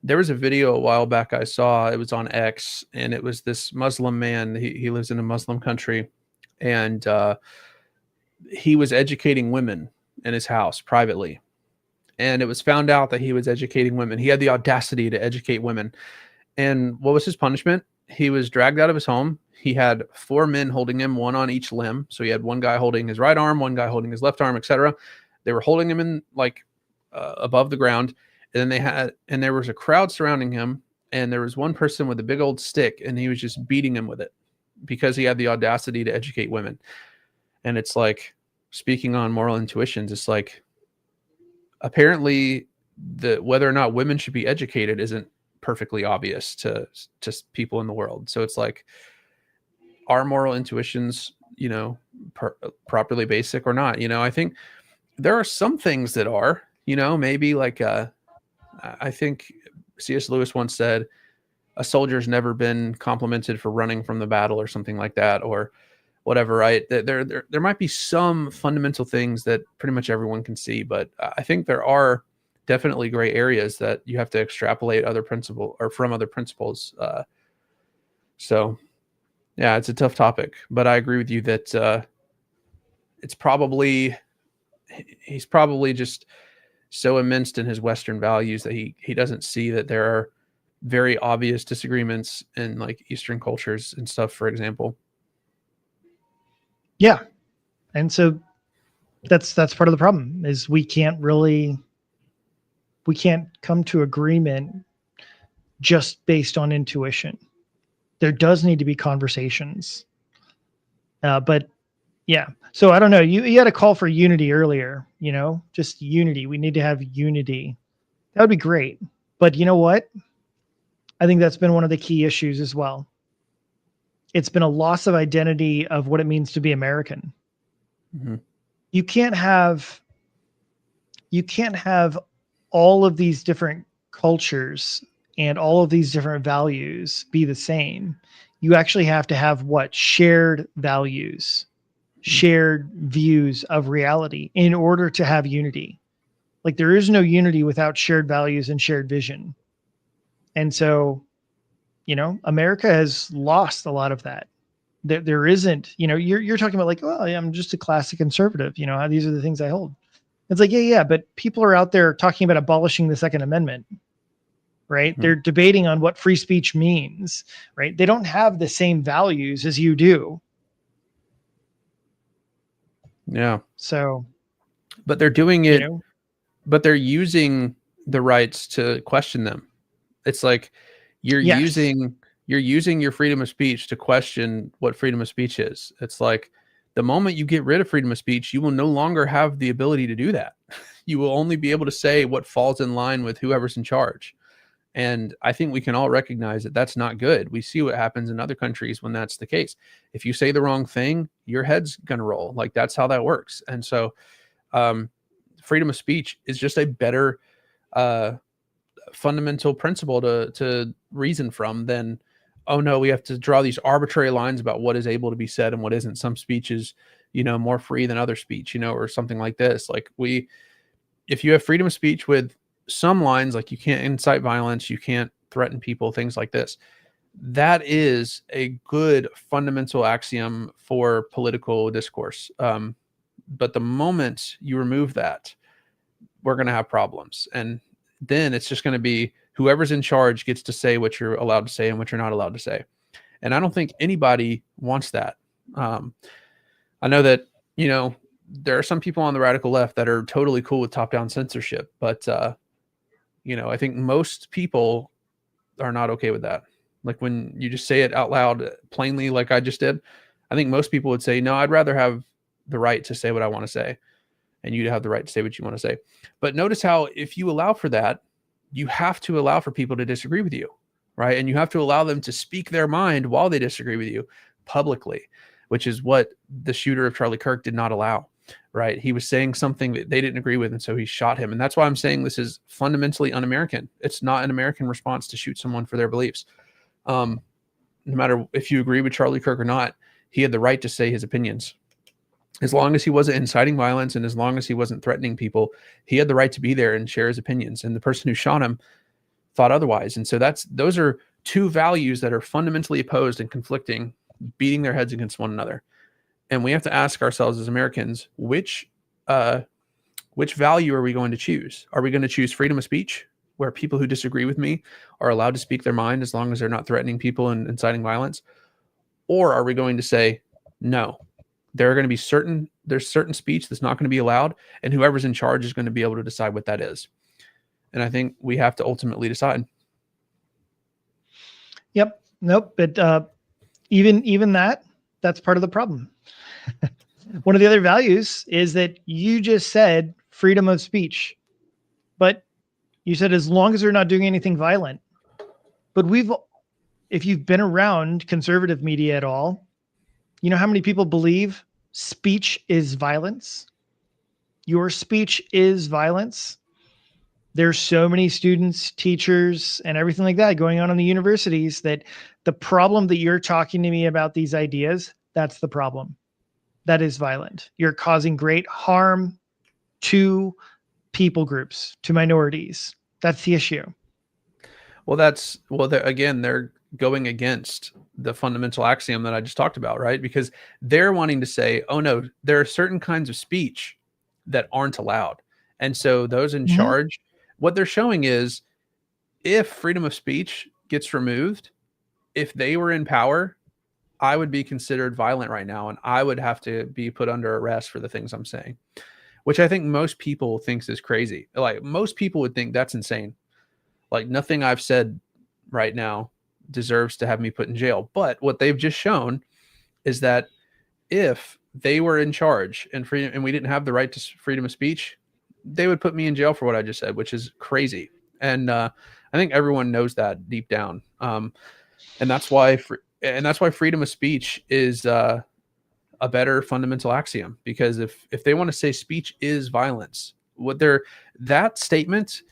There was a video a while back I saw. It was on X, and it was this Muslim man. He lives in a Muslim country, and he was educating women in his house privately. And it was found out that he was educating women. He had the audacity to educate women. And what was his punishment? He was dragged out of his home. He had 4 men holding him, one on each limb. So he had one guy holding his right arm, one guy holding his left arm, etc. They were holding him in like above the ground. And then there was a crowd surrounding him, and there was one person with a big old stick, and he was just beating him with it because he had the audacity to educate women. And it's like, speaking on moral intuitions, it's like, apparently whether or not women should be educated isn't perfectly obvious to people in the world. So it's like, are moral intuitions, properly basic or not? I think there are some things that are, maybe like, I think C.S. Lewis once said, a soldier's never been complimented for running from the battle or something like that, or whatever, right? There might be some fundamental things that pretty much everyone can see, but I think there are definitely gray areas that you have to extrapolate from other principles. So yeah, it's a tough topic, but I agree with you that he's probably just so immersed in his Western values that he doesn't see that there are very obvious disagreements in like Eastern cultures and stuff, for example. Yeah. And so that's part of the problem is we can't come to agreement just based on intuition. There does need to be conversations. But yeah. So I don't know. You had a call for unity earlier, just unity. We need to have unity. That would be great. But you know what? I think that's been one of the key issues as well. It's been a loss of identity of what it means to be American. Mm-hmm. You can't have all of these different cultures and all of these different values be the same. You actually have to have shared values, shared views of reality in order to have unity. Like there is no unity without shared values and shared vision. And so, America has lost a lot of that. There isn't, you're talking about like, well, I'm just a classic conservative, these are the things I hold. It's like, yeah, but people are out there talking about abolishing the Second Amendment, right? Mm-hmm. They're debating on what free speech means, right? They don't have the same values as you do. Yeah. So, but they're doing it, but they're using the rights to question them. It's like you're using your freedom of speech to question what freedom of speech is. It's like the moment you get rid of freedom of speech, you will no longer have the ability to do that. You will only be able to say what falls in line with whoever's in charge. And I think we can all recognize that that's not good. We see what happens in other countries when that's the case. If you say the wrong thing, your head's going to roll. Like that's how that works. And so freedom of speech is just a better fundamental principle to reason from than, oh no, we have to draw these arbitrary lines about what is able to be said and what isn't. Some speech is, more free than other speech, or something like this. Like if you have freedom of speech with some lines, like you can't incite violence, you can't threaten people, things like this, that is a good fundamental axiom for political discourse. But the moment you remove that, we're going to have problems. And then it's just going to be whoever's in charge gets to say what you're allowed to say and what you're not allowed to say. And I don't think anybody wants that. I know that, there are some people on the radical left that are totally cool with top-down censorship, but, I think most people are not okay with that. Like when you just say it out loud plainly, like I just did, I think most people would say, no, I'd rather have the right to say what I want to say, and you have the right to say what you want to say. But notice how if you allow for that, you have to allow for people to disagree with you, right? And you have to allow them to speak their mind while they disagree with you publicly, which is what the shooter of Charlie Kirk did not allow, right? He was saying something that they didn't agree with, and so he shot him. And that's why I'm saying this is fundamentally un-American. It's not an American response to shoot someone for their beliefs. No matter if you agree with Charlie Kirk or not, he had the right to say his opinions. As long as he wasn't inciting violence and as long as he wasn't threatening people, he had the right to be there and share his opinions. And the person who shot him thought otherwise. And so those are two values that are fundamentally opposed and conflicting, beating their heads against one another. And we have to ask ourselves as Americans, which value are we going to choose? Are we going to choose freedom of speech, where people who disagree with me are allowed to speak their mind as long as they're not threatening people and inciting violence? Or are we going to say, no, there are going to be certain speech that's not going to be allowed, and whoever's in charge is going to be able to decide what that is. And I think we have to ultimately decide. Yep. Nope. But even that's part of the problem. One of the other values is that you just said freedom of speech, but you said as long as they're not doing anything violent. But if you've been around conservative media at all, you know how many people believe speech is violence? Your speech is violence. There's so many students, teachers, and everything like that going on in the universities that the problem that you're talking to me about these ideas, that's the problem. That is violent. You're causing great harm to people groups, to minorities. That's the issue. Well, again, they're going against the fundamental axiom that I just talked about, right? Because they're wanting to say, oh no, there are certain kinds of speech that aren't allowed. And so those in charge, what they're showing is if freedom of speech gets removed, if they were in power, I would be considered violent right now, and I would have to be put under arrest for the things I'm saying, which I think most people thinks is crazy. Like most people would think that's insane. Like nothing I've said right now deserves to have me put in jail. But what they've just shown is that if they were in charge and we didn't have the right to freedom of speech, they would put me in jail for what I just said, which is crazy. And I think everyone knows that deep down. And that's why freedom of speech is a better fundamental axiom, because if they want to say speech is violence, that statement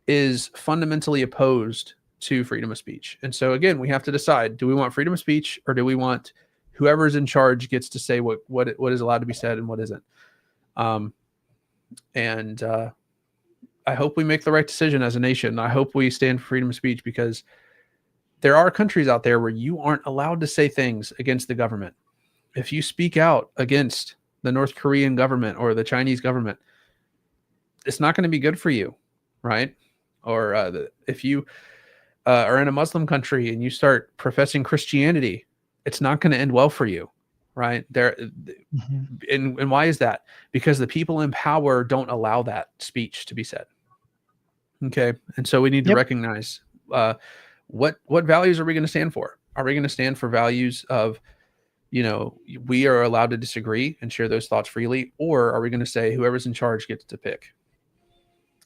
is fundamentally opposed to freedom of speech. And so again, we have to decide, do we want freedom of speech, or do we want whoever's in charge gets to say what is allowed to be said and what isn't? And I hope we make the right decision as a nation. I hope we stand for freedom of speech, because there are countries out there where you aren't allowed to say things against the government. If you speak out against the North Korean government or the Chinese government, it's not going to be good for you, right? Or if you are in a Muslim country and you start professing Christianity, it's not going to end well for you, right? And why is that? Because the people in power don't allow that speech to be said. Okay, and so we need to recognize what values are we going to stand for? Are we going to stand for values of, we are allowed to disagree and share those thoughts freely, or are we going to say whoever's in charge gets to pick?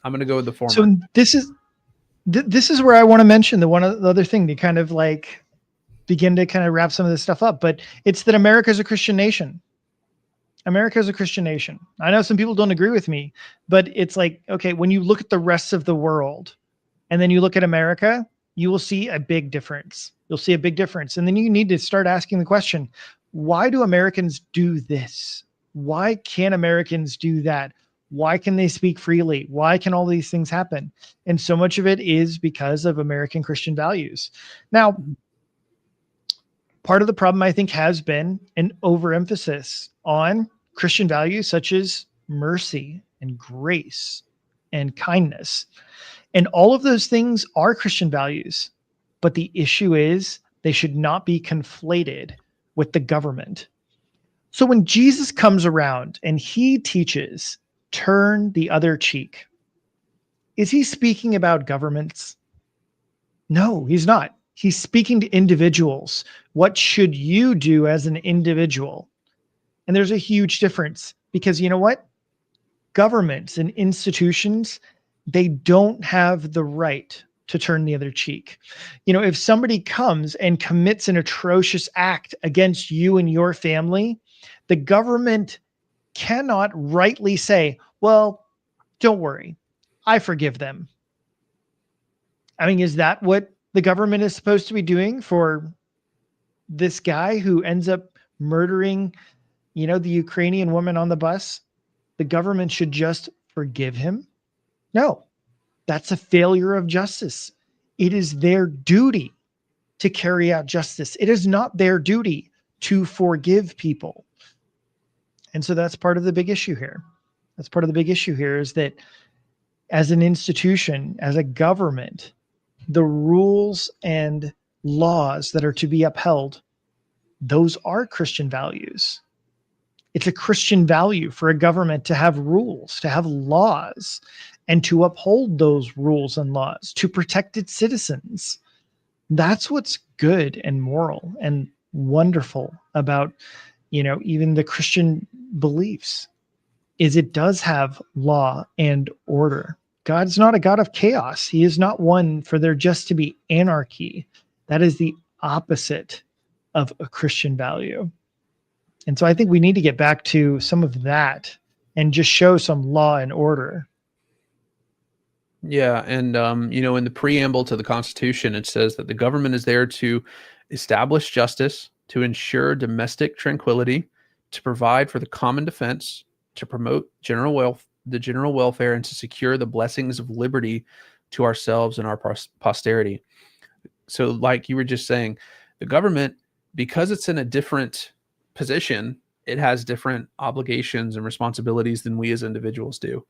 I'm going to go with the former. So this is where I want to mention the other thing to kind of like begin to kind of wrap some of this stuff up, but it's that America is a Christian nation. America is a Christian nation. I know some people don't agree with me, but it's like, okay, when you look at the rest of the world and then you look at America, you will see a big difference. You'll see a big difference. And then you need to start asking the question, why do Americans do this? Why can't Americans do that? Why can they speak freely? Why can all these things happen? And so much of it is because of American Christian values. Now, part of the problem, I think, has been an overemphasis on Christian values such as mercy and grace and kindness. And all of those things are Christian values. But the issue is they should not be conflated with the government. So when Jesus comes around and he teaches, turn the other cheek, is he speaking about governments? No, he's not. He's speaking to individuals. What should you do as an individual? And there's a huge difference because you know what? Governments and institutions, they don't have the right to turn the other cheek. You know, if somebody comes and commits an atrocious act against you and your family, the government cannot rightly say, well, don't worry, I forgive them. I mean, is that what the government is supposed to be doing for this guy who ends up murdering, the Ukrainian woman on the bus? The government should just forgive him? No, that's a failure of justice. It is their duty to carry out justice. It is not their duty to forgive people. And so that's part of the big issue here. That's part of the big issue here is that as an institution, as a government, the rules and laws that are to be upheld, those are Christian values. It's a Christian value for a government to have rules, to have laws, and to uphold those rules and laws, to protect its citizens. That's what's good and moral and wonderful about, even the Christian beliefs, is it does have law and order. God's not a God of chaos. He is not one for there just to be anarchy. That is the opposite of a Christian value. And so I think we need to get back to some of that and just show some law and order. Yeah, and in the preamble to the Constitution, it says that the government is there to establish justice, to ensure domestic tranquility, to provide for the common defense, to promote the general welfare, and to secure the blessings of liberty to ourselves and our posterity. So, like you were just saying, the government, because it's in a different position, it has different obligations and responsibilities than we as individuals do.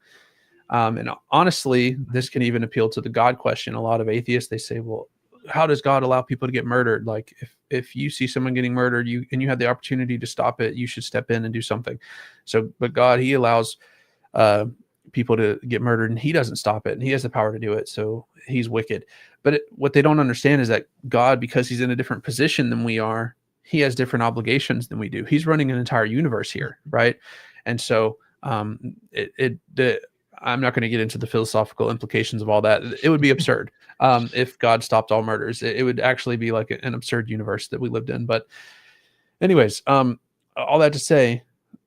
And honestly, this can even appeal to the God question. A lot of atheists, they say, well, how does God allow people to get murdered? Like if you see someone getting murdered, you have the opportunity to stop it, you should step in and do something. So, but God, he allows people to get murdered and he doesn't stop it, and he has the power to do it. So he's wicked. But what they don't understand is that God, because he's in a different position than we are, he has different obligations than we do. He's running an entire universe here, right? And so I'm not going to get into the philosophical implications of all that. It would be absurd if God stopped all murders. It would actually be like an absurd universe that we lived in. But anyways, all that to say,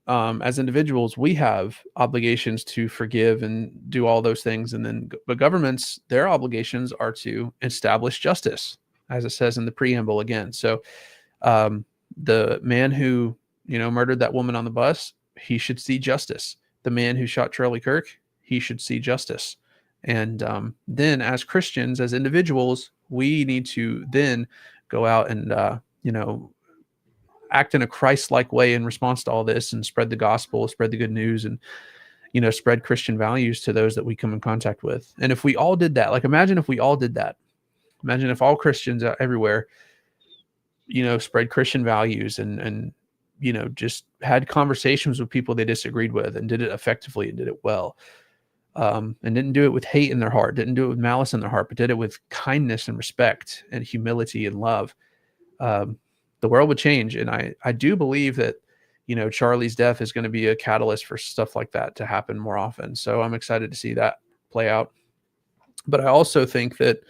as individuals, we have obligations to forgive and do all those things. But governments, their obligations are to establish justice, as it says in the preamble again. So the man who, murdered that woman on the bus, he should see justice. The man who shot Charlie Kirk, he should see justice. And then as Christians, as individuals, we need to then go out and, act in a Christ-like way in response to all this and spread the gospel, spread the good news, and, spread Christian values to those that we come in contact with. And if we all did that, like imagine if we all did that. Imagine if all Christians everywhere, spread Christian values and just had conversations with people they disagreed with and did it effectively and did it well. And didn't do it with hate in their heart, didn't do it with malice in their heart, but did it with kindness and respect and humility and love. The world would change. And I do believe that, Charlie's death is going to be a catalyst for stuff like that to happen more often. So I'm excited to see that play out. But I also think that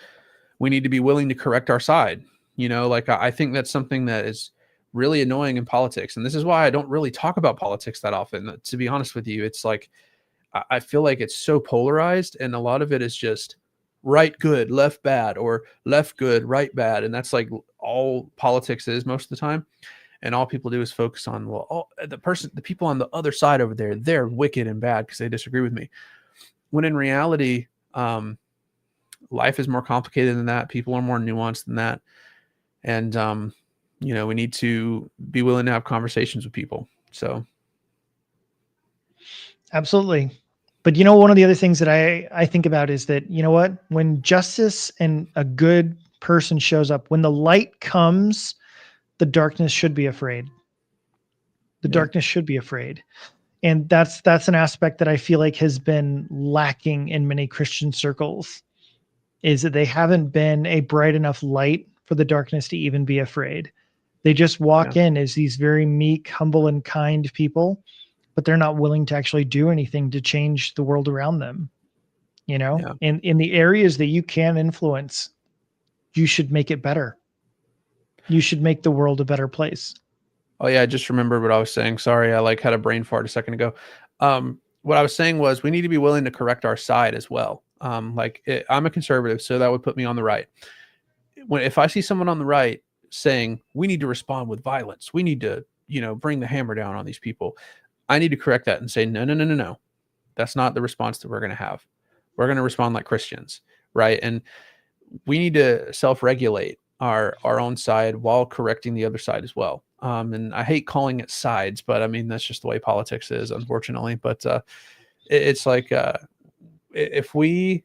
we need to be willing to correct our side. I think that's something that is really annoying in politics. And this is why I don't really talk about politics that often. To be honest with you, it's like, I feel like it's so polarized, and a lot of it is just right good, left bad, or left good, right bad. And that's like all politics is most of the time. And all people do is focus on, the people on the other side over there, they're wicked and bad because they disagree with me. When in reality, life is more complicated than that. People are more nuanced than that. And, we need to be willing to have conversations with people. So. Absolutely. But one of the other things that I think about is that, you know what, when justice and a good person shows up, when the light comes, the darkness should be afraid. The darkness should be afraid. And that's an aspect that I feel like has been lacking in many Christian circles, is that they haven't been a bright enough light for the darkness to even be afraid. They just walk in as these very meek, humble, and kind people, but they're not willing to actually do anything to change the world around them. And in the areas that you can influence, you should make it better. You should make the world a better place. Oh yeah, I just remembered what I was saying. Sorry, I had a brain fart a second ago. What I was saying was we need to be willing to correct our side as well. I'm a conservative, so that would put me on the right. If I see someone on the right saying we need to respond with violence, we need to, bring the hammer down on these people, I need to correct that and say, no. That's not the response that we're going to have. We're going to respond like Christians, right? And we need to self-regulate our own side while correcting the other side as well. And I hate calling it sides, but I mean, that's just the way politics is, unfortunately. But it's like, if we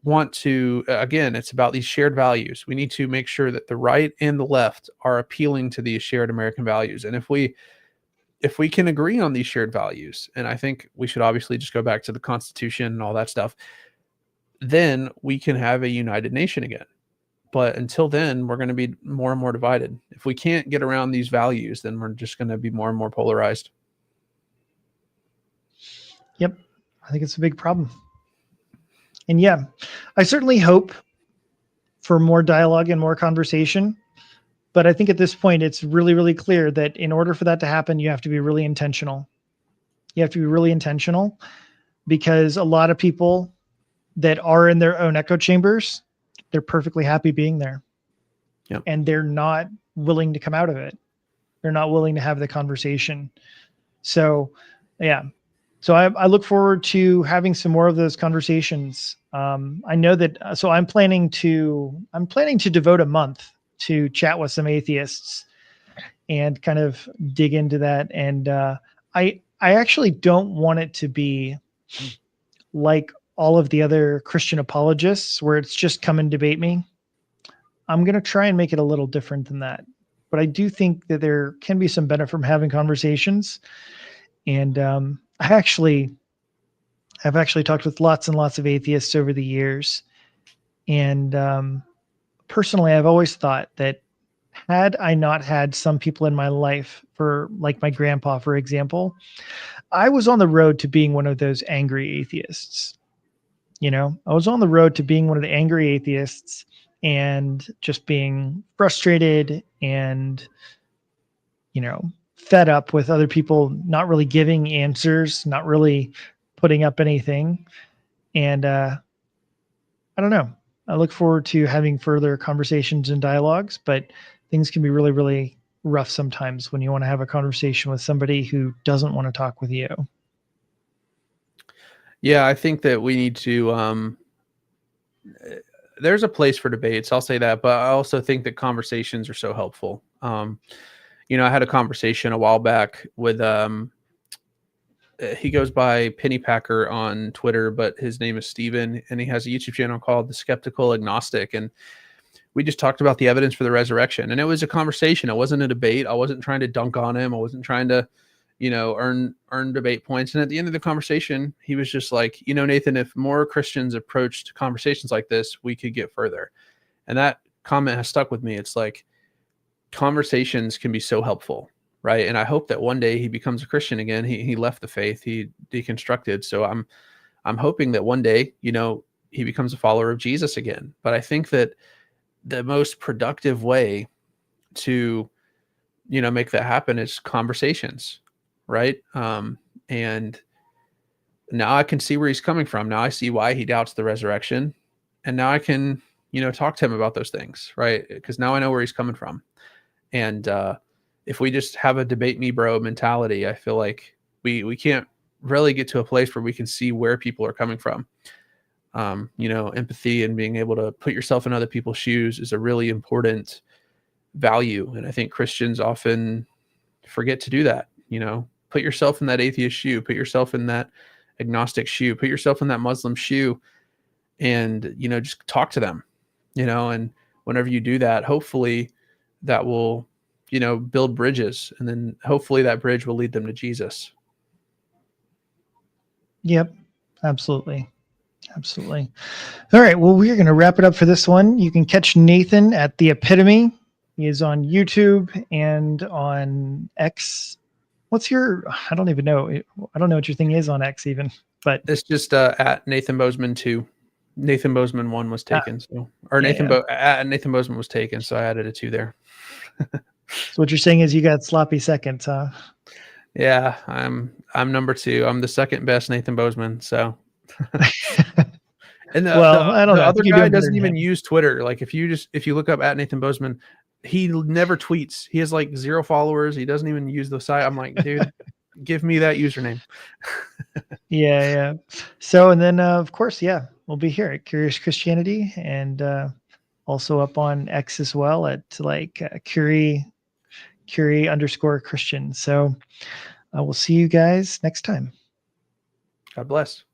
want to, again, it's about these shared values. We need to make sure that the right and the left are appealing to these shared American values. And if we can agree on these shared values, and I think we should obviously just go back to the Constitution and all that stuff, then we can have a united nation again. But until then, we're going to be more and more divided. If we can't get around these values, then we're just going to be more and more polarized. Yep. I think it's a big problem. And yeah, I certainly hope for more dialogue and more conversation. But I think at this point, it's really, really clear that in order for that to happen, you have to be really intentional. You have to be really intentional, because a lot of people that are in their own echo chambers, they're perfectly happy being there. Yep. And they're not willing to come out of it. They're not willing to have the conversation. So, yeah. So I look forward to having some more of those conversations. I know that, so I'm planning to devote a month to chat with some atheists and kind of dig into that. And I actually don't want it to be like all of the other Christian apologists where it's just come and debate me. I'm going to try and make it a little different than that. But I do think that there can be some benefit from having conversations. And I've actually talked with lots and lots of atheists over the years. And personally, I've always thought that had I not had some people in my life, for like my grandpa, for example, I was on the road to being one of those angry atheists. I was on the road to being one of the angry atheists and just being frustrated and, fed up with other people not really giving answers, not really putting up anything. And I don't know. I look forward to having further conversations and dialogues, but things can be really, really rough sometimes when you want to have a conversation with somebody who doesn't want to talk with you. Yeah, I think that we need to, there's a place for debates, I'll say that, but I also think that conversations are so helpful. I had a conversation a while back with, he goes by Pennypacker on Twitter, but his name is Steven, and he has a YouTube channel called The Skeptical Agnostic. And we just talked about the evidence for the resurrection, and it was a conversation. It wasn't a debate. I wasn't trying to dunk on him. I wasn't trying to, earn debate points. And at the end of the conversation, he was just like, Nathan, if more Christians approached conversations like this, we could get further. And that comment has stuck with me. It's like, conversations can be so helpful, right? And I hope that one day he becomes a Christian again. He left the faith, he deconstructed. So I'm hoping that one day, he becomes a follower of Jesus again. But I think that the most productive way to, make that happen is conversations. Right. And now I can see where he's coming from. Now I see why he doubts the resurrection. And now I can, talk to him about those things. Right. Because now I know where he's coming from. And if we just have a debate me bro mentality, I feel like we can't really get to a place where we can see where people are coming from. Empathy and being able to put yourself in other people's shoes is a really important value. And I think Christians often forget to do that. Put yourself in that atheist shoe, put yourself in that agnostic shoe. Put yourself in that Muslim shoe and, just talk to them, and whenever you do that, hopefully that will, build bridges, and then hopefully that bridge will lead them to Jesus. Yep, absolutely. Absolutely. All right. Well, we're going to wrap it up for this one. You can catch Nathan at The Epitome. He is on YouTube and on X. I don't even know. I don't know what your thing is on X even, but it's just at Nathan Bozeman 2. Nathan Bozeman 1 was taken. Nathan Bozeman was taken. So I added a 2 there. So what you're saying is you got sloppy seconds, huh? Yeah, I'm number 2. I'm the second best Nathan Bozeman. So, and the other guy doesn't even use Twitter. Like if you look up at Nathan Bozeman, he never tweets. He has like 0 followers. He doesn't even use the site. I'm like, dude, give me that username. Yeah. So, and then of course, we'll be here at Curious Christianity, and also up on X as well at like Curie_Christian. So we'll see you guys next time. God bless.